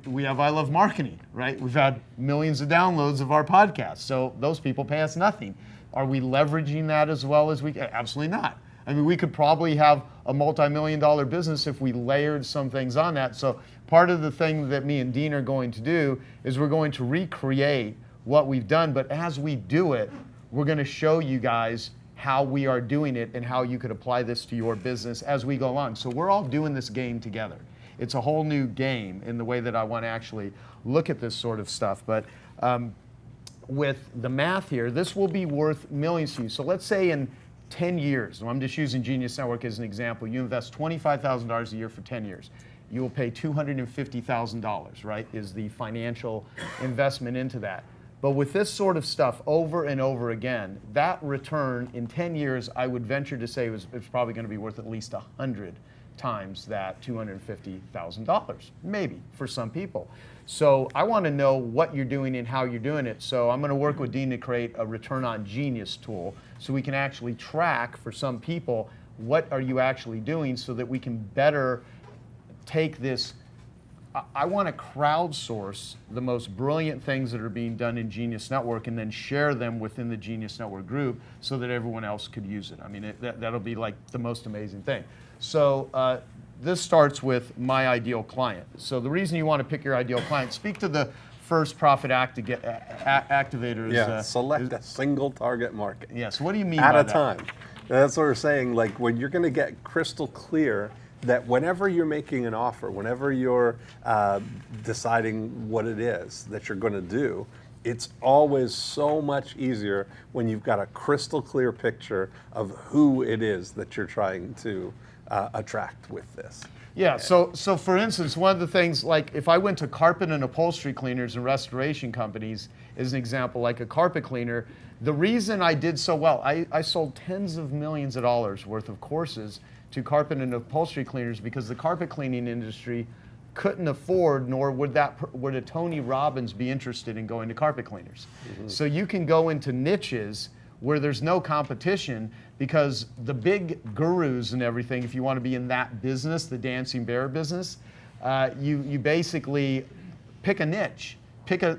we have I Love Marketing, right? We've had millions of downloads of our podcast, so those people pay us nothing. Are we leveraging that as well as we can? Absolutely not. I mean, we could probably have a multi-million-dollar business if we layered some things on that. So part of the thing that me and Dean are going to do is we're going to recreate what we've done, but as we do it, we're going to show you guys how we are doing it and how you could apply this to your business as we go along. So we're all doing this game together. It's a whole new game in the way that I want to actually look at this sort of stuff. But with the math here, this will be worth millions to you. So let's say in 10 years, and I'm just using Genius Network as an example, you invest $25,000 a year for 10 years. You will pay $250,000, right, is the financial investment into that. But with this sort of stuff over and over again, that return in 10 years, I would venture to say it's probably going to be worth at least $100,000 times that $250,000, maybe for some people. So I want to know what you're doing and how you're doing it. So I'm going to work with Dean to create a return on genius tool so we can actually track for some people what are you actually doing so that we can better take this. I want to crowdsource the most brilliant things that are being done in Genius Network and then share them within the Genius Network group so that everyone else could use it. I mean, that'll be like the most amazing thing. So this starts with my ideal client. So the reason you want to pick your ideal client, speak to the first profit activators. Yeah, select a single target market. Yes, what do you mean at by a that? time. That's what we're saying. Like when you're going to get crystal clear that whenever you're making an offer, whenever you're deciding what it is that you're going to do, it's always so much easier when you've got a crystal clear picture of who it is that you're trying to attract with this. Yeah, so for instance, one of the things, like if I went to carpet and upholstery cleaners and restoration companies, as an example, like a carpet cleaner, the reason I did so well, I sold tens of millions of dollars worth of courses to carpet and upholstery cleaners because the carpet cleaning industry couldn't afford, nor would a Tony Robbins be interested in going to carpet cleaners. Mm-hmm. So you can go into niches where there's no competition because the big gurus and everything, if you want to be in that business, the dancing bear business, you basically pick a niche,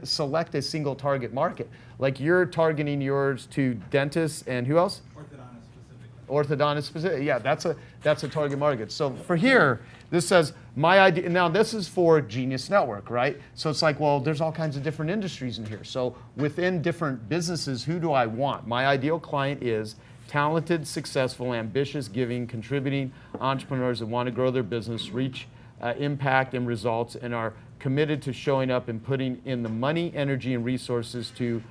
select a single target market. Like you're targeting yours to dentists and who else? Orthodontist specific. Yeah, that's a target market. So for here, this says my idea. Now this is for Genius Network, right? So it's like, well, there's all kinds of different industries in here. So within different businesses, who do I want? My ideal client is talented, successful, ambitious, giving, contributing entrepreneurs that want to grow their business, reach impact and results, and are committed to showing up and putting in the money, energy, and resources to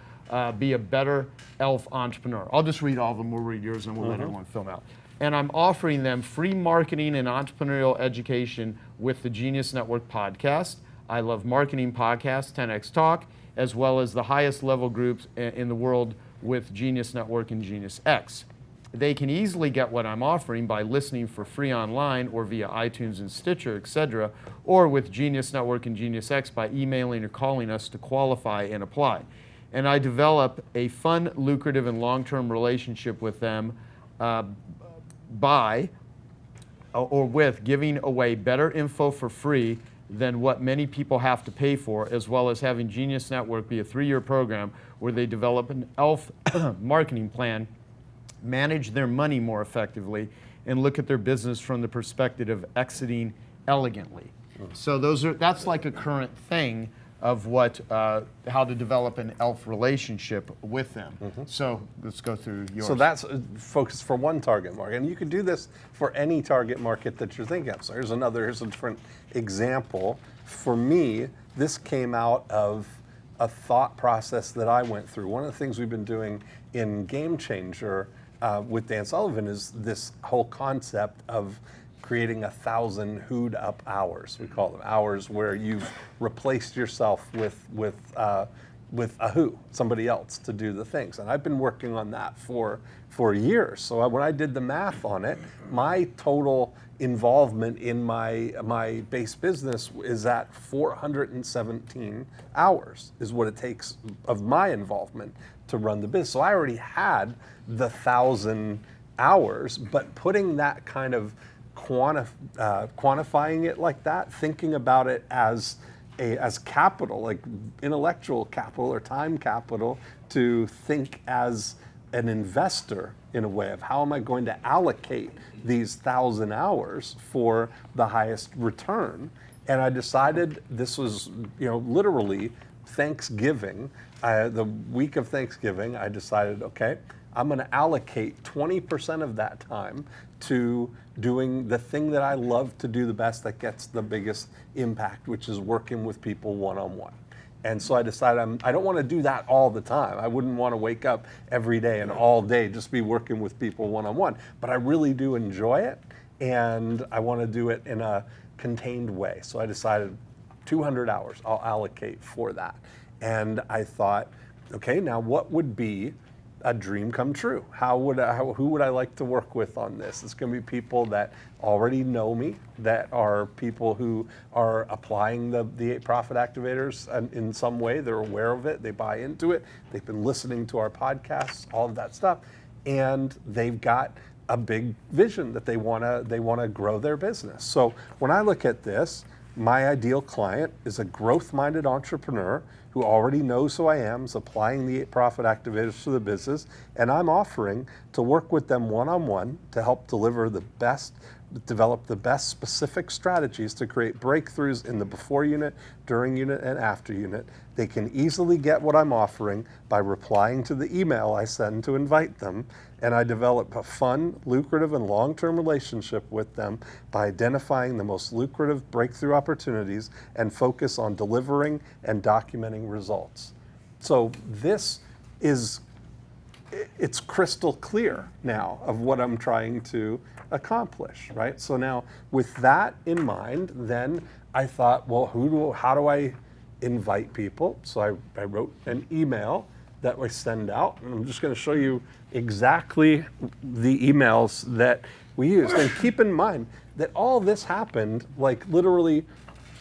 be a better elf entrepreneur. I'll just read all of them. We'll read yours and we'll let everyone film out. And I'm offering them free marketing and entrepreneurial education with the Genius Network podcast. I Love Marketing podcast, 10X Talk, as well as the highest level groups in the world with Genius Network and Genius X. They can easily get what I'm offering by listening for free online or via iTunes and Stitcher, etc., or with Genius Network and Genius X by emailing or calling us to qualify and apply. And I develop a fun, lucrative, and long-term relationship with them by or with giving away better info for free than what many people have to pay for, as well as having Genius Network be a 3-year program where they develop an ELF marketing plan, manage their money more effectively, and look at their business from the perspective of exiting elegantly. So that's like a current thing of what how to develop an ELF relationship with them. So let's go through yours. So that's focused for one target market, and you could do this for any target market that you're thinking of. So here's a different example. For me, this came out of a thought process that I went through. One of the things we've been doing in Game Changer with Dan Sullivan is this whole concept of creating 1,000 who'd up hours. We call them hours where you've replaced yourself with a who, somebody else to do the things. And I've been working on that for years. So when I did the math on it, my total involvement in my base business is at 417 hours is what it takes of my involvement to run the business. So I already had the 1,000 hours, but putting that kind of quantifying it like that, thinking about it as capital, like intellectual capital or time capital, to think as an investor in a way of how am I going to allocate these 1,000 hours for the highest return. And I decided this was, literally Thanksgiving, the week of Thanksgiving, I decided, okay, I'm going to allocate 20% of that time to doing the thing that I love to do the best, that gets the biggest impact, which is working with people one-on-one. And so I decided I don't want to do that all the time. I wouldn't want to wake up every day and all day just be working with people one-on-one. But I really do enjoy it, and I want to do it in a contained way. So I decided 200 hours I'll allocate for that. And I thought, okay, now what would be a dream come true. Who would I like to work with on this? It's going to be people that already know me, that are people who are applying the 8 profit activators in some way. They're aware of it. They buy into it. They've been listening to our podcasts, all of that stuff, and they've got a big vision that they want to grow their business. So when I look at this, my ideal client is a growth-minded entrepreneur who already knows who I am, is applying the 8 profit activators to the business, and I'm offering to work with them one-on-one to help develop the best specific strategies to create breakthroughs in the before unit, during unit, and after unit. They can easily get what I'm offering by replying to the email I send to invite them, and I develop a fun, lucrative, and long-term relationship with them by identifying the most lucrative breakthrough opportunities and focus on delivering and documenting results. So this is, it's crystal clear now of what I'm trying to accomplish, right? So now with that in mind, then I thought, well, how do I invite people? So I wrote an email that we send out, and I'm just going to show you exactly the emails that we used. And keep in mind that all this happened like literally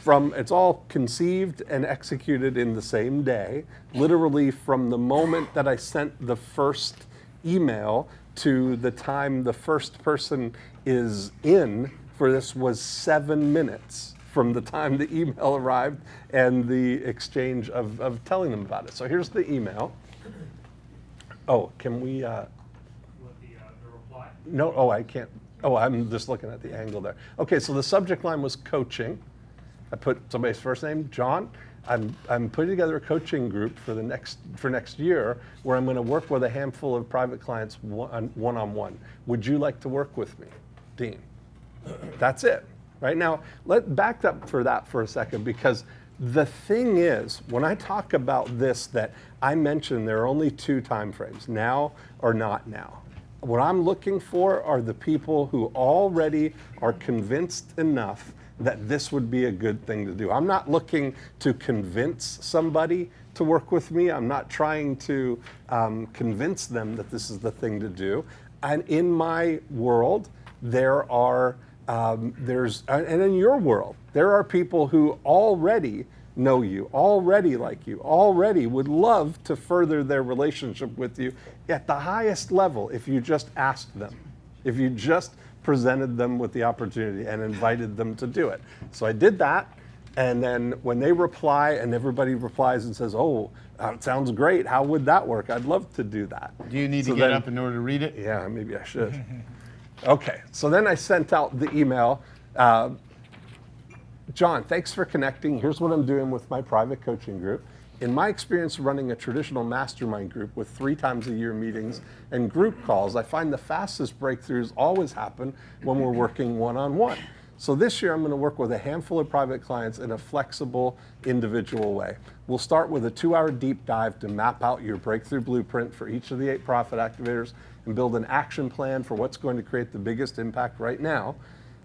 it's all conceived and executed in the same day, literally from the moment that I sent the first email to the time the first person is in for this was 7 minutes from the time the email arrived and the exchange of telling them about it. So here's the email. Oh, can we? The reply? No, oh, I can't. Oh, I'm just looking at the angle there. Okay, so the subject line was coaching. I put somebody's first name, John. I'm putting together a coaching group for next year where I'm going to work with a handful of private clients one-on-one. Would you like to work with me, Dean? That's it. Right now, back up for that for a second, because the thing is, when I talk about this, that I mentioned there are only 2 time frames, now or not now. What I'm looking for are the people who already are convinced enough that this would be a good thing to do. I'm not looking to convince somebody to work with me. I'm not trying to convince them that this is the thing to do. And in my world, there are and in your world, there are people who already know you, already like you, already would love to further their relationship with you at the highest level if you just asked them, if you just presented them with the opportunity and invited them to do it. So I did that, and then when they reply and everybody replies and says, oh, it sounds great, how would that work? I'd love to do that. Do you need So to get then- up in order to read it? Yeah, maybe I should. Okay, so then I sent out the email. John, thanks for connecting. Here's what I'm doing with my private coaching group. In my experience running a traditional mastermind group with 3 times a year meetings and group calls, I find the fastest breakthroughs always happen when we're working one-on-one. So this year I'm going to work with a handful of private clients in a flexible, individual way. We'll start with a 2-hour deep dive to map out your breakthrough blueprint for each of the 8 profit activators and build an action plan for what's going to create the biggest impact right now.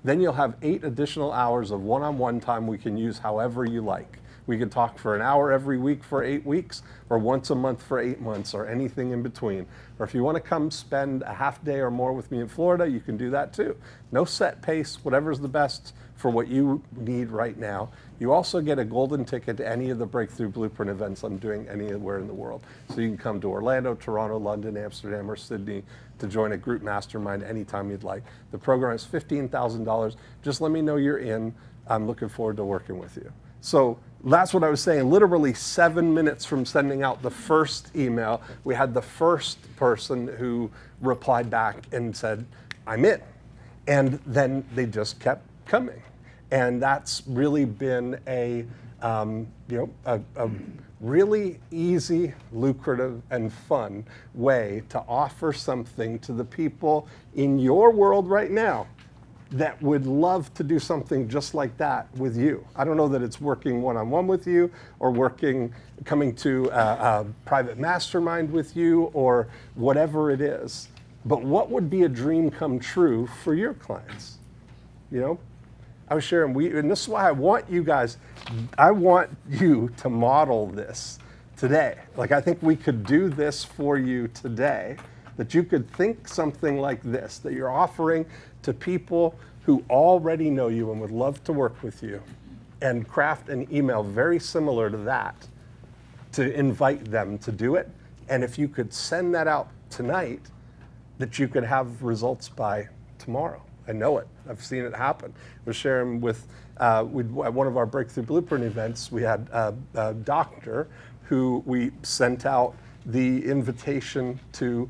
Then you'll have 8 additional hours of one-on-one time we can use however you like. We can talk for an hour every week for 8 weeks, or once a month for 8 months, or anything in between. Or if you want to come spend a half day or more with me in Florida, you can do that too. No set pace, whatever's the best for what you need right now. You also get a golden ticket to any of the Breakthrough Blueprint events I'm doing anywhere in the world. So you can come to Orlando, Toronto, London, Amsterdam, or Sydney to join a group mastermind anytime you'd like. The program is $15,000. Just let me know you're in. I'm looking forward to working with you. So that's what I was saying. Literally 7 minutes from sending out the first email, we had the first person who replied back and said, I'm in. And then they just kept coming. And that's really been a really easy, lucrative, and fun way to offer something to the people in your world right now that would love to do something just like that with you. I don't know that it's working one-on-one with you or coming to a private mastermind with you or whatever it is. But what would be a dream come true for your clients? You know? I was sharing, and this is why I want you guys, I want you to model this today. Like, I think we could do this for you today, that you could think something like this, that you're offering to people who already know you and would love to work with you, and craft an email very similar to that to invite them to do it. And if you could send that out tonight, that you could have results by tomorrow. I know it. I've seen it happen. I was sharing with, at one of our Breakthrough Blueprint events, we had a doctor who we sent out the invitation to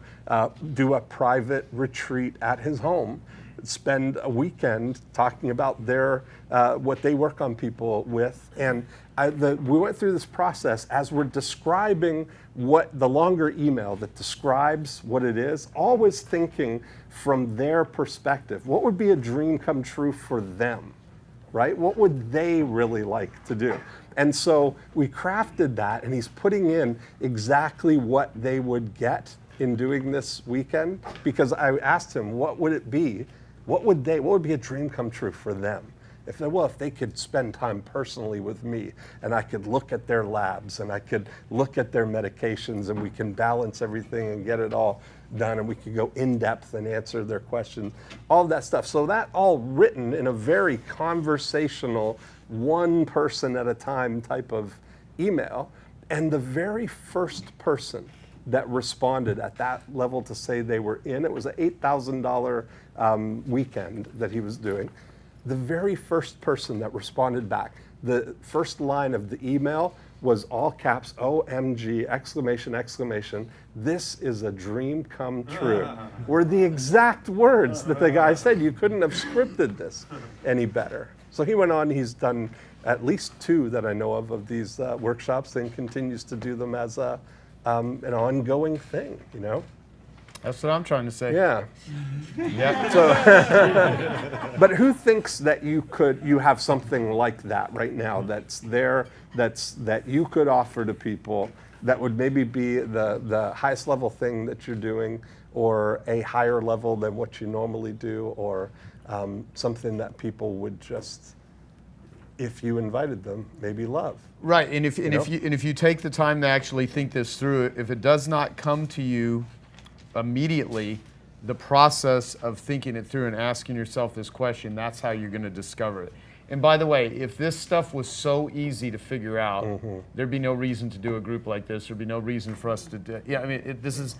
do a private retreat at his home, spend a weekend talking about their what they work on people with. And we went through this process as we're describing what the longer email that describes what it is, always thinking from their perspective. What would be a dream come true for them, right? What would they really like to do? And so we crafted that, and he's putting in exactly what they would get in doing this weekend, because I asked him, what would it be? What would be a dream come true for them? If they could spend time personally with me, and I could look at their labs, and I could look at their medications, and we can balance everything and get it all done, and we could go in depth and answer their questions, all of that stuff. So that all written in a very conversational, one person at a time type of email. And the very first person that responded at that level to say they were in, it was an $8,000 weekend that he was doing. The very first person that responded back, the first line of the email was all caps, OMG, exclamation, exclamation. This is a dream come true. Were the exact words that the guy said. You couldn't have scripted this any better. So he went on, he's done at least 2 that I know of these workshops, and continues to do them as an ongoing thing, you know? That's what I'm trying to say. Yeah. Yeah. So, but who thinks that you have something like that right now that's there, that you could offer to people, that would maybe be the highest level thing that you're doing, or a higher level than what you normally do, or something that people would just, if you invited them, maybe love? Right, and if you take the time to actually think this through, if it does not come to you immediately, the process of thinking it through and asking yourself this question, that's how you're going to discover it. And by the way, if this stuff was so easy to figure out, there'd be no reason to do a group like this. There'd be no reason for us to do. Yeah, I mean, this is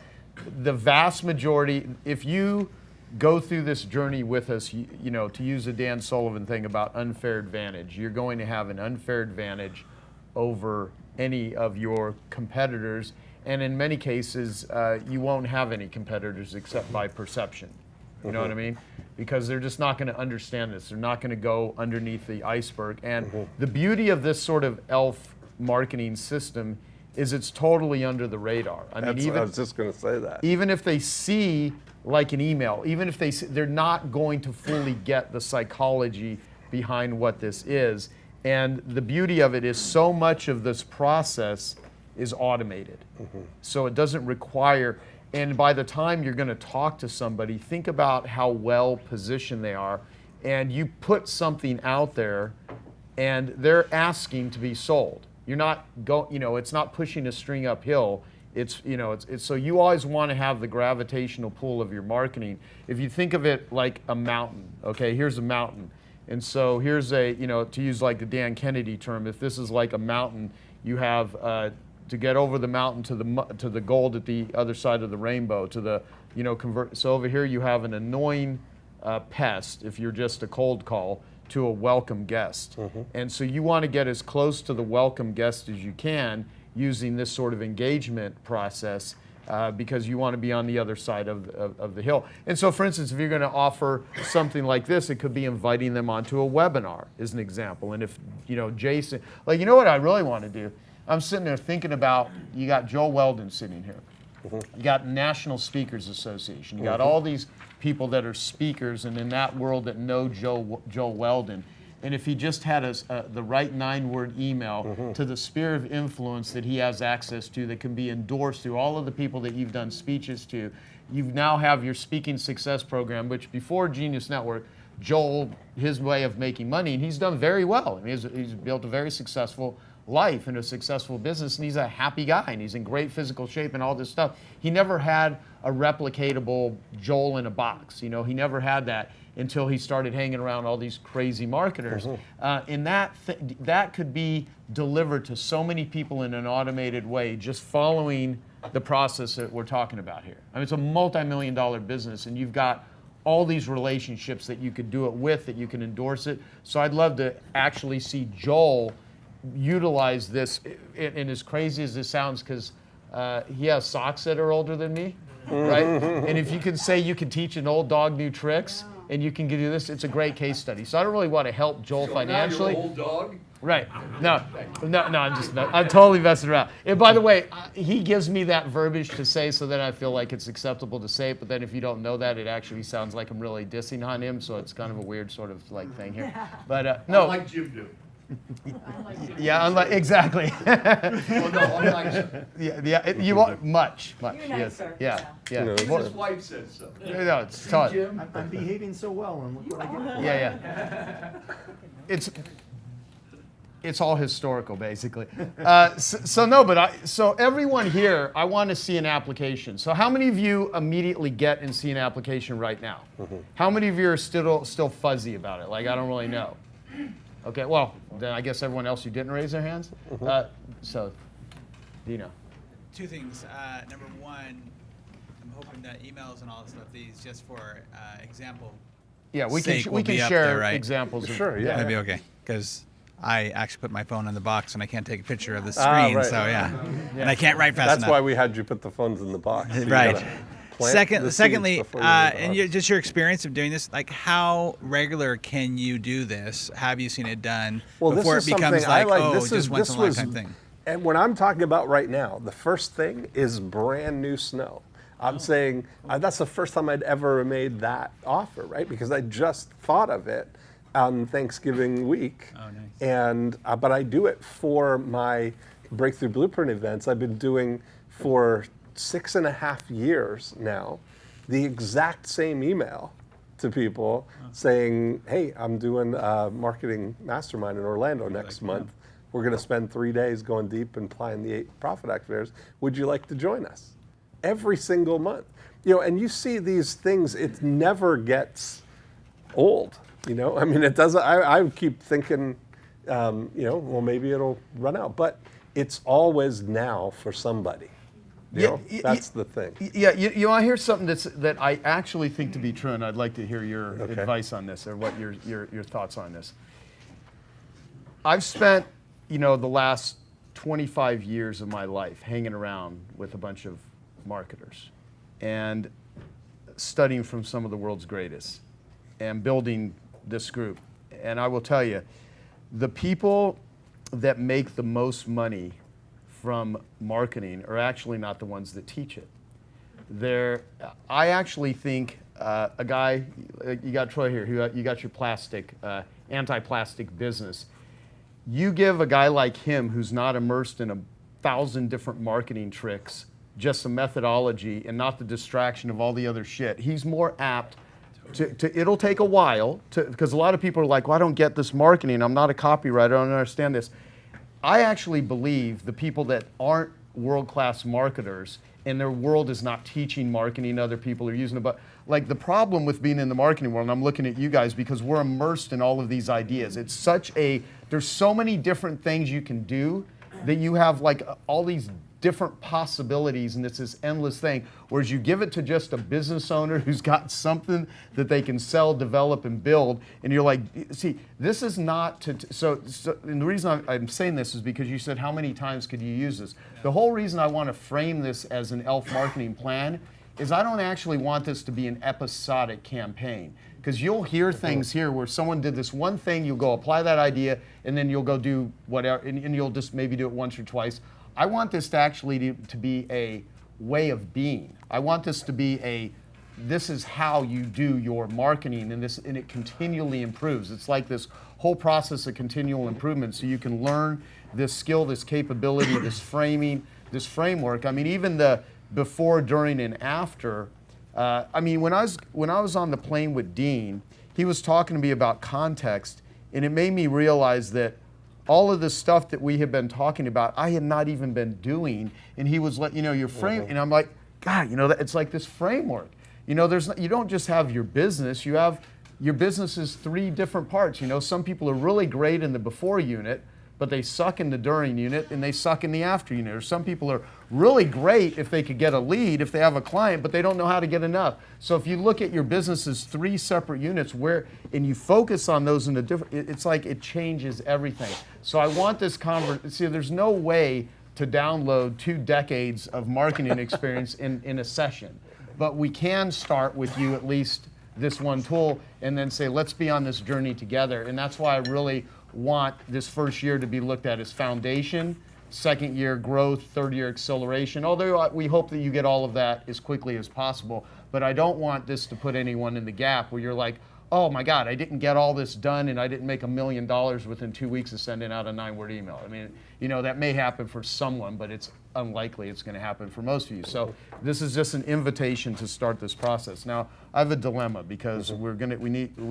the vast majority. If you go through this journey with us, you know, to use a Dan Sullivan thing about unfair advantage, you're going to have an unfair advantage over any of your competitors. And in many cases, you won't have any competitors except by perception. You know what I mean? Because they're just not going to understand this. They're not going to go underneath the iceberg. And the beauty of this sort of ELF marketing system is it's totally under the radar. I was just going to say that. Even if they see like an email, even if they're not going to fully get the psychology behind what this is. And the beauty of it is so much of this process is automated. So it doesn't require, and by the time you're going to talk to somebody, think about how well positioned they are, and you put something out there and they're asking to be sold. You're not it's not pushing a string uphill. It's so you always want to have the gravitational pull of your marketing. If you think of it like a mountain, okay, here's a mountain. And so here's to use like the Dan Kennedy term, if this is like a mountain, you have to get over the mountain to the gold at the other side of the rainbow, to the, so over here you have an annoying pest, if you're just a cold call, to a welcome guest. And so you want to get as close to the welcome guest as you can using this sort of engagement process, because you want to be on the other side of the hill. And so, for instance, if you're going to offer something like this, it could be inviting them onto a webinar, as an example. And if, Jason, you know what I really want to do? I'm sitting there thinking about, you got Joel Weldon sitting here. You got National Speakers Association. You got all these people that are speakers and in that world that know Joel Weldon. And if he just had the right 9-word email to the sphere of influence that he has access to, that can be endorsed through all of the people that you've done speeches to, you now have your Speaking Success Program, which before Genius Network, Joel, his way of making money, and he's done very well. I mean, he's built a very successful life and a successful business, and he's a happy guy, and he's in great physical shape and all this stuff. He never had a replicatable Joel in a box. You know, he never had that until he started hanging around all these crazy marketers. And that could be delivered to so many people in an automated way, just following the process that we're talking about here. I mean, it's a multi-million-dollar business, and you've got all these relationships that you could do it with, that you can endorse it. So I'd love to actually see Joel utilize this, and as crazy as this sounds, because he has socks that are older than me, right? And if you can say you can teach an old dog new tricks, and you can do this, it's a great case study. So I don't really want to help Joel financially. Now you're old dog? Right. No, I'm totally messing around. And by the way, he gives me that verbiage to say so that I feel like it's acceptable to say it, but then if you don't know that, it actually sounds like I'm really dissing on him, so it's kind of a weird sort of like thing here. But no. Like Jim do. Yeah, unlike, exactly. Well, no, unlike You want much. You're Yes. nicer. Yeah. You know, his wife said so. No, it's tough. Jim? I'm behaving so well, and look what I get. Yeah. It's all historical, basically. So everyone here, I want to see an application. So how many of you immediately get and see an application right now? How many of you are still fuzzy about it? Like, I don't really know. Okay, well, then I guess everyone else who didn't raise their hands. So, Dino. Two things. Number one, I'm hoping that emails and all this stuff, these just for example. Yeah, we sake can will be up share there, right? examples. Sure, yeah. That'd be okay, because I actually put my phone in the box and I can't take a picture of the screen, right. so yeah. And I can't write fast That's enough. why we had you put the phones in the box. You Right. gotta plant the seeds Secondly, before you leave the and box. just your experience of doing this, like how regular can you do this? Have you seen it done Well, before this it is becomes something I like, like. oh, This just once in a was, lifetime thing? And what I'm talking about right now, the first thing is brand new snow. I'm saying that's the first time I'd ever made that offer, right? Because I just thought of it on Thanksgiving week. Oh, nice. And but I do it for my Breakthrough Blueprint events. I've been doing for 6.5 years now the exact same email to people saying, hey, I'm doing a marketing mastermind in Orlando next month. We're going to spend 3 days going deep and applying the 8 profit activators. Would you like to join us? Every single month. You know, and you see these things, it never gets old. You know, I mean, it doesn't, I keep thinking, you know, well, maybe it'll run out, but it's always now for somebody. You know, that's the thing. Yeah, you want to hear something that I actually think to be true, and I'd like to hear your advice on this, or what your thoughts on this. I've spent, you know, the last 25 years of my life hanging around with a bunch of marketers and studying from some of the world's greatest and building this group. And I will tell you, the people that make the most money from marketing are actually not the ones that teach it. I actually think a guy, you got Troy here, you got your plastic, anti-plastic business. You give a guy like him who's not immersed in 1,000 different marketing tricks, just a methodology and not the distraction of all the other shit, he's more apt to it'll take a while, because a lot of people are like, well, I don't get this marketing, I'm not a copywriter, I don't understand this. I actually believe the people that aren't world-class marketers and their world is not teaching marketing, other people are using it, but like the problem with being in the marketing world, and I'm looking at you guys because we're immersed in all of these ideas. It's there's so many different things you can do that you have like all these different possibilities, and it's this endless thing. Whereas you give it to just a business owner who's got something that they can sell, develop, and build, and you're like, see, this is not to. So and the reason I'm saying this is because you said how many times could you use this? The whole reason I want to frame this as an ELF marketing plan is I don't actually want this to be an episodic campaign. Because you'll hear things here where someone did this one thing, you'll go apply that idea, and then you'll go do whatever, and you'll just maybe do it once or twice. I want this to actually to be a way of being. I want this to be this is how you do your marketing, and it continually improves. It's like this whole process of continual improvement, so you can learn this skill, this capability, this framing, this framework. I mean, even the before, during, and after. I mean, when I was on the plane with Dean, he was talking to me about context, and it made me realize that all of this stuff that we have been talking about, I had not even been doing. And he was like, your frame, and I'm like, God, it's like this framework. You don't just have your business, you have your business is 3 different parts. Some people are really great in the before unit, but they suck in the during unit and they suck in the after unit. Or some people are really great if they could get a lead, if they have a client, but they don't know how to get enough. So if you look at your business as 3 separate units and you focus on those in a different, it's like it changes everything. So I want this there's no way to download 2 decades of marketing experience in a session. But we can start with you at least this one tool and then say, let's be on this journey together. And that's why I really want this first year to be looked at as foundation, second year growth, third year acceleration. Although we hope that you get all of that as quickly as possible. But I don't want this to put anyone in the gap where you're like, oh my God, I didn't get all this done and I didn't make $1 million within 2 weeks of sending out a 9-word email. I mean, that may happen for someone, but it's unlikely it's going to happen for most of you. So this is just an invitation to start this process. Now, I have a dilemma because we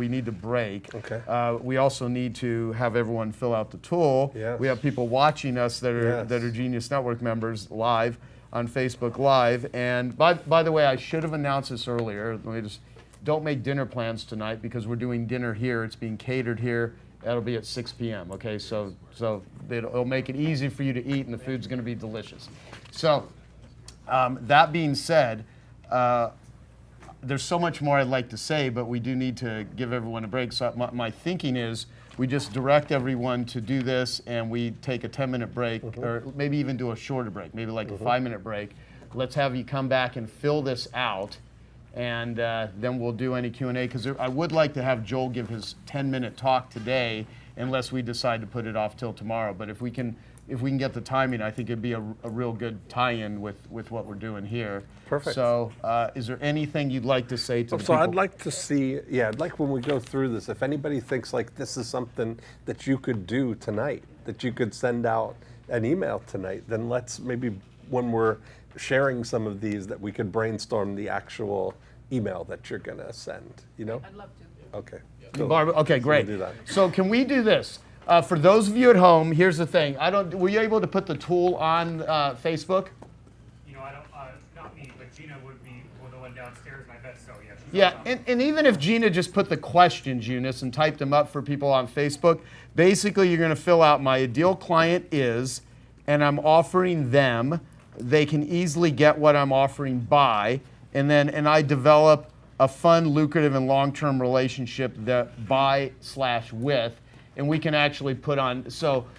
need to break. Okay. We also need to have everyone fill out the tool. Yes. We have people watching us that are Genius Network members live on Facebook Live. And by the way, I should have announced this earlier. Let me just don't make dinner plans tonight because we're doing dinner here. It's being catered here. That'll be at 6 p.m. Okay, so it'll make it easy for you to eat, and the food's going to be delicious. So that being said, there's so much more I'd like to say, but we do need to give everyone a break. So my thinking is we just direct everyone to do this, and we take a 10-minute break, or maybe even do a shorter break, maybe like a 5-minute break. Let's have you come back and fill this out. And then we'll do any Q&A, because I would like to have Joel give his 10-minute talk today, unless we decide to put it off till tomorrow. But if we can get the timing, I think it'd be a real good tie-in with what we're doing here. Perfect. So is there anything you'd like to say to the So people? I'd like to see, I'd like when we go through this, if anybody thinks like this is something that you could do tonight, that you could send out an email tonight, then let's maybe when we're sharing some of these that we could brainstorm the actual email that you're going to send, I'd love to. Okay. Cool. Barbara, okay, So great. we'll do that. So can we do this? For those of you at home, here's the thing. Were you able to put the tool on Facebook? I don't, not me, but Gina would be the one downstairs, and I bet so, yeah. Yeah, and even if Gina just put the questions, Eunice, and typed them up for people on Facebook, basically you're going to fill out my ideal client is, and I'm offering them. They can easily get what I'm offering by, and I develop a fun, lucrative, and long-term relationship that by/with, and we can actually put on,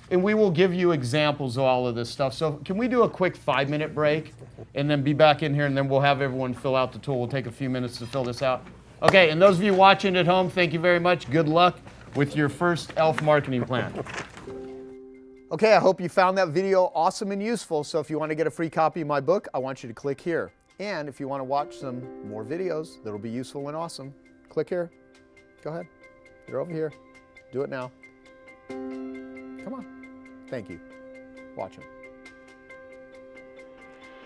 and we will give you examples of all of this stuff. So can we do a quick 5-minute break and then be back in here, and then we'll have everyone fill out the tool. We'll take a few minutes to fill this out. Okay, and those of you watching at home, thank you very much. Good luck with your first ELF marketing plan. Okay, I hope you found that video awesome and useful. So if you want to get a free copy of my book, I want you to click here. And if you want to watch some more videos that'll be useful and awesome, click here. Go ahead. You're over here. Do it now. Come on. Thank you. Watch them.